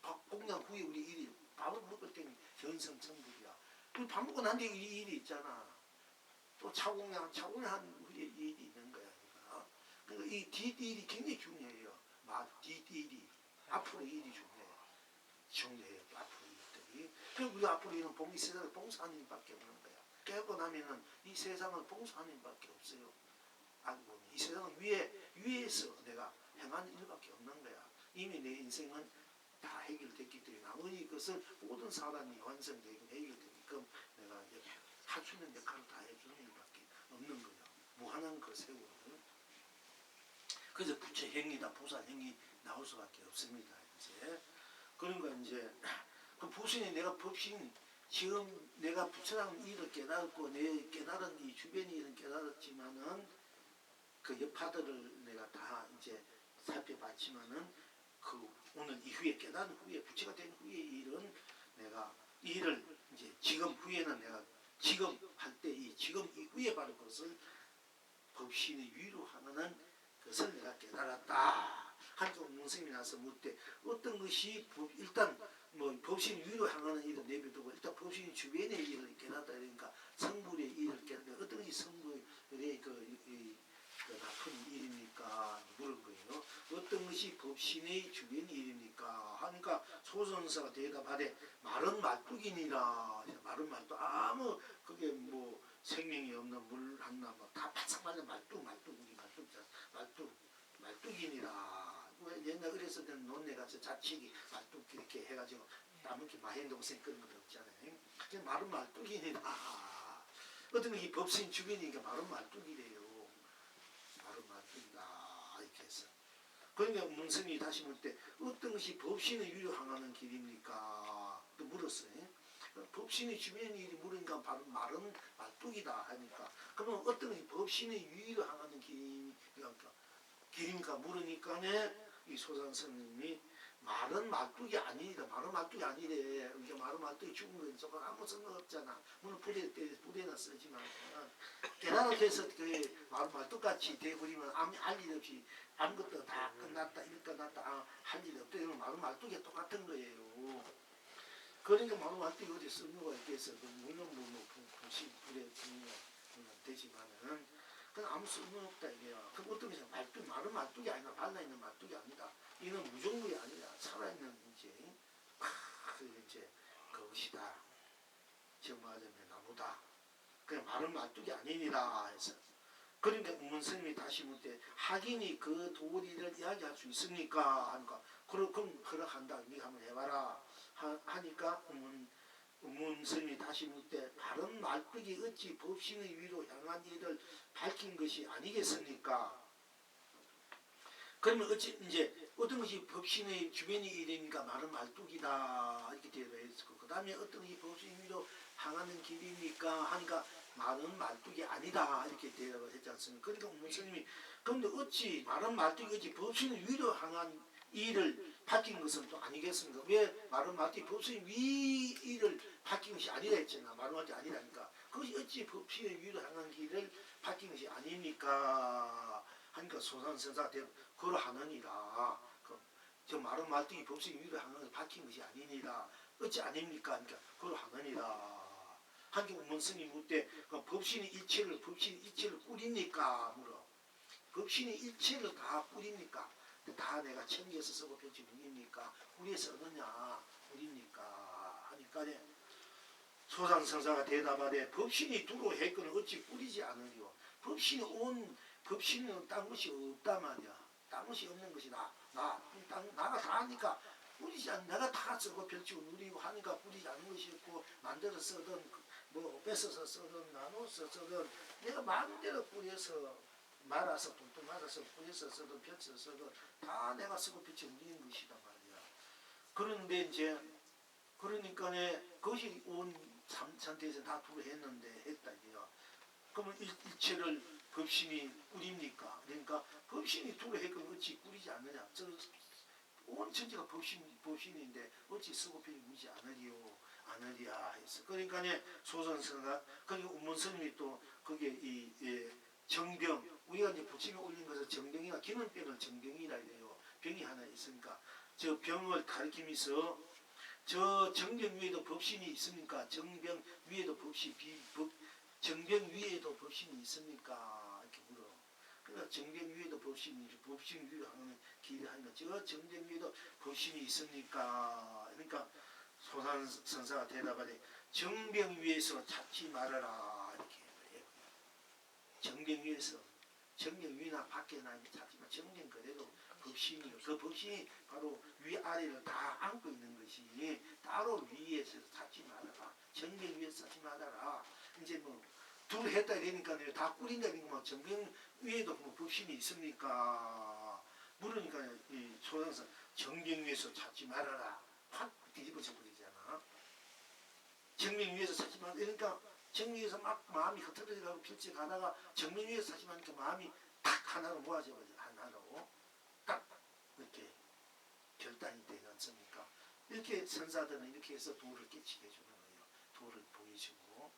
박공양 후에 우리 일이 밥을 먹을 때는 견성성불이야. 그리고 밥 먹고 난 뒤에 일이 있잖아. 또 차공양 후에 일이 있는 거야. 그러니까 이 뒷일이 굉장히 중요해요. 뒷일이 앞으로 일이 중요해요. 앞으로 일들이. 그리고 우리 앞으로 일은 이 세상을 봉사하는 일밖에 없는 거야. 깨닫고 나면은 이 세상을 봉사하는 일밖에 없어요. 알고 보면 이 세상은 위에서 내가 행하는 일밖에 없는 거야. 이미 내 인생은 다 해결됐기 때문에 나머지 것을 모든 사람이 완성되고 해결되게끔 내가 할 수 있는 역할을 다 해주는 일밖에 없는 거야. 무한한 그 세월은. 그래서 부처 행위다 보살 행위 나올 수밖에 없습니다. 이제 그러니까 이제 그 보신이 내가 법신 지금 내가 부처라는 일을 깨달았고 내 깨달은 이 주변의 일은 깨달았지만은 그 여파들을 내가 다 이제 살펴봤지만은 그 오늘 이후에 깨달은 후에 부처가 된 후의 일은 내가 일을 이제 지금 후에는 내가 지금 할 때 이 지금 이후에 바로 그것을 법신의 위로 하면은 그것을 내가 깨달았다. 한쪽 문생이 나서 묻되 어떤 것이 일단 뭐 법신 위로 향하는 일을 내비두고 일단 법신 주변의 일을 깨닫다 그러니까 성불의 일을 깨닫다 어떤 것이 성불의 나쁜 일입니까 물은 거예요. 어떤 것이 법신의 주변 일입니까 하니까 소선사가 대답하되 말은 말뚝이니라. 말은 말뚝 아무 그게 뭐 생명이 없는 물 하나 뭐다 바짝바짝 말뚝 우리 말뚝이니라. 옛날 어렸을 때는 논내 가서 자치기 말뚝 이렇게 해가지고 따먹기 마행동생 그런 거 없잖아요. 말은 말뚝이니라. 어떤 것이 법신 주변이니까 말은 말뚝이래요. 말은 말뚝이다 이렇게 해서. 그러니까 문성이 다시 물 때 어떤 것이 법신의 위로 향하는 길입니까? 또 물었어요. 법신의 주변의 일이 물으니까 바로 말은 말뚝이다 하니까 그러면 어떤 것이 법신의 위로 향하는 길입니까? 물으니까네 이 소산스님이 말은 말뚝이 아니다. 말은 말뚝이 아니래. 이게 말은 말뚝이 죽은 거는 저건 아무 생각 없잖아. 물론 불에나 쓰지만 깨달아서 해서 그 말은 말뚝같이 돼버리면 아무 할 일 없이 아무것도 다 끝났다 일 끝났다 할 일 없다 이러면 말은 말뚝이 똑같은 거예요. 그러니까 말은 말뚝이 어디 쓰는 거가 있겠어. 물론 불에 쓰는 되지만은 그건 아무 쓸모 없다 이게요. 그럼 어떤 것이 말은 말뚝이 아니라 발라있는 말뚝이 아니다. 이는 무정물이 아니라 살아있는 이제 그것이다. 지금 말하자면 나무다. 그냥 말은 말뚝이 아니니라 해서. 그러니까 문스님이 다시 묻되 하긴이 그 도리를 이야기할 수 있습니까? 하니까 그럼 허락한다. 네가 한번 해봐라. 하니까 문스님이 다시 묻되 바른 말뚝이 어찌 법신의 위로 향한 일을 밝힌 것이 아니겠습니까? 그러면 어찌 이제 어떤 것이 법신의 주변의 일이니까 말은 말뚝이다 이렇게 대답했고 그 다음에 어떤 것이 법신 위로 향하는 길입니까? 하니까 말은 말뚝이 아니다 이렇게 대답을 했지 않습니까? 그러니까 문스님이 그런데 어찌 말은 말뚝이 어찌 법신의 위로 향한 일을 밝힌 것은 또 아니겠습니까? 왜 말은 말뚝이 법신의 위 일을 밝힌 것이 아니라 했잖아. 말은 말뚝이 아니라니까. 그것이 어찌 법신의 위로 향한 길을 밝힌 것이 아닙니까? 하니까 소산선사 대답 그러하느니라. 저 말은 말뚝이 법신의 위로 향한 것을 밝힌 것이 아니니라. 어찌 아닙니까? 하니까 그러하느니라. 하니까 문스님이 묻되 법신이 일체를 꾸립니까? 물어. 법신이 일체를 다 꾸립니까? 다 내가 챙겨서 쓰고 펼치 누입니까? 우리에서 얻느냐? 우리입니까? 하니까 소상성사가 대답하되 법신이 두로 했거늘 어찌 꾸리지 않으리요. 법신은 딴 것이 없단 말이야. 딴 것이 없는 것이 나가 다 하니까 꾸리지 않 내가 다 쓰고 펼치고 누리고 하니까 꾸리지 않은 것이 없고 만들어 쓰든 뭐 뺏어서 쓰든 나눠서 쓰든 내가 마음대로 꾸려서 말아서 뚱뚱 말아서 꾸려서 쓰든 펼쳐서 쓰든 다 내가 쓰고 펼쳐 누리는 것이단 말이야. 그런데 이제 그러니까 그것이 온 상태에서 다 두고 했다 이게요. 그러면 일체를 법신이 꾸립니까? 그러니까 법신이 두고 했건 어찌 꾸리지 않느냐? 온 전체가 법신인데 어찌 쓰고 펴지 않으리야 했어. 그러니까 소선서가 그리고 문스님이 또 그게 이 정병 우리가 이제 부침에 올린 것은 정병이나 기능병을 정병이라 해요. 병이 하나 있으니까 저 병을 가리키면서 저 정병 위에도 법신이 있습니까? 정병 위에도 정병 위에도 법신이 있습니까? 이렇게 물어. 그러니까 정병 위에도 법신 위로 하는 길이 하니까 저 정병 위에도 법신이 있습니까? 그러니까 소산선사가 대답하되 정병 위에서 찾지 말아라 이렇게 해요. 정병 위에서 정병 위나 밖에나 찾지만 정병 그대로 법신이요. 그 법신이 바로 위아래를 다 안고 있는 것이 따로 위에서 찾지 말아라. 정병 위에서 찾지 말아라. 이제 뭐 둘 했다 이러니까 다 꾸린다 이러니까 정병 위에도 뭐 법신이 있습니까? 물으니까 이 소장사 정병 위에서 찾지 말아라. 확 뒤집어져 버리잖아. 정병 위에서 찾지 말아라. 그러니까 정병 위에서 막 마음이 흐트러져가고 필지 가다가 정병 위에서 찾지 말니까 마음이 탁 하나로 모아져 버려. 하나로 딱 이렇게 결단이 되지 않습니까? 이렇게 선사들은 이렇게 해서 도를 깨치게 해주는 거예요. 도를 보여주고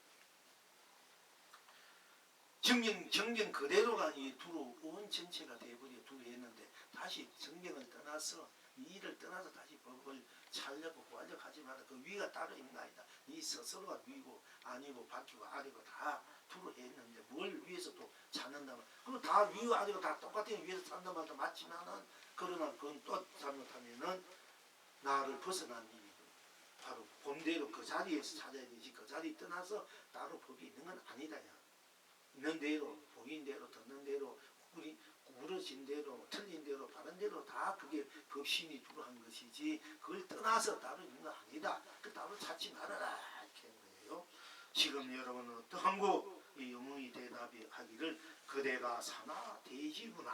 정경 그대로가 이 두로 온 전체가 돼버려 두로 했는데 다시 정경을 떠나서 이 일을 떠나서 다시 법을 차려고 구하려고 하지 마라. 그 위가 따로 있는 거 아니다. 네 스스로가 위고 아니고 바뀌고 아래고 다 두루 했는데 뭘 위에서 또 찾는다면 그럼 다 위고 아래고 다 똑같은 위에서 찾는 말도 맞지만은 그러나 그건 또 잘못하면은 나를 벗어난 일이고 바로 본대로 그 자리에서 찾아야 되지 그 자리 떠나서 따로 법이 있는 건 아니다. 야. 있는 대로 보인 대로 듣는 대로 우리 물어진 대로 틀린 대로 바른 대로 다 그게 법신이 주로한 것이지 그걸 떠나서 따로 있는 건 아니다. 그 따로 찾지 말아라 이렇게 하는 거예요. 지금 여러분은 어떠한고 이 영웅이 대답이 하기를 그대가 사나 돼지구나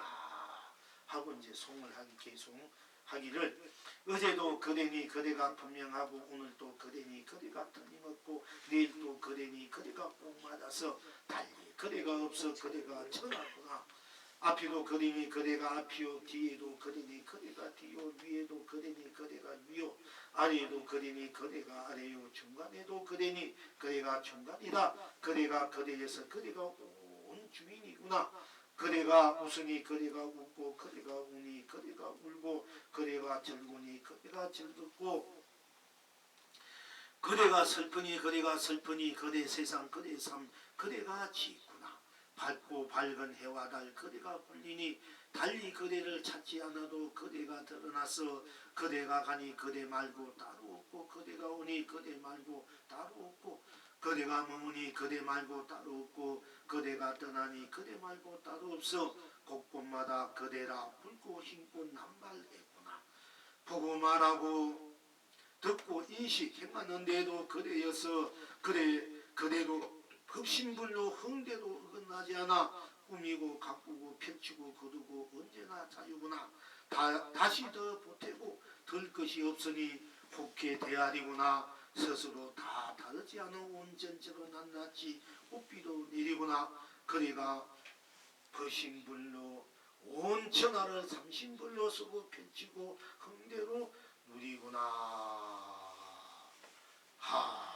하고 이제 송을 하기 계속 하기를 어제도 그대니 그대가 분명하고 오늘 또 그대니 그대가 틀림없고 내일 또 그대니 그대가 꼭 맞아서 달리 그대가 없어 그대가 천하구나. 앞에도 그대니 그대가 앞이요 뒤에도 그대니 그대가 뒤요 위에도 그대니 그대가 위요 아래에도 그대니 그대가 아래요 중간에도 그대니 그대가 중간이다. 그대가 그대에서 그대가 온 주인이구나. 그대가 웃으니 그대가 웃고 그대가 우니 그대가 울고 그대가 즐거우니 그대가 즐겁고 그대가 슬프니 그대가 슬프니 그대 세상 그대 삶 그대가 짓구나. 밝고 밝은 해와 달 그대가 불리니 달리 그대를 찾지 않아도 그대가 드러나서 그대가 가니 그대 말고 따로 없고 그대가 오니 그대 말고 따로 없고 그대가 머무니 그대 말고 따로 없고 그대가 떠나니 그대 말고 따로 없어 곳곳마다 그대라 붉고 흰꽃 남발했구나. 보고 말하고 듣고 인식 행하는데도 그대여서 그대도 급신불로 흥대도 어긋나지 않아 꾸미고 가꾸고 펼치고 거두고 언제나 자유구나. 다시 더 보태고 들 것이 없으니 혹해 대하리구나. 스스로 다 다르지 않은 온전체로 낱낱이 꽃비도 내리구나. 그대가 거신불로 온 천하를 삼신불로 쓰고 펼치고 흥대로 누리구나. 하.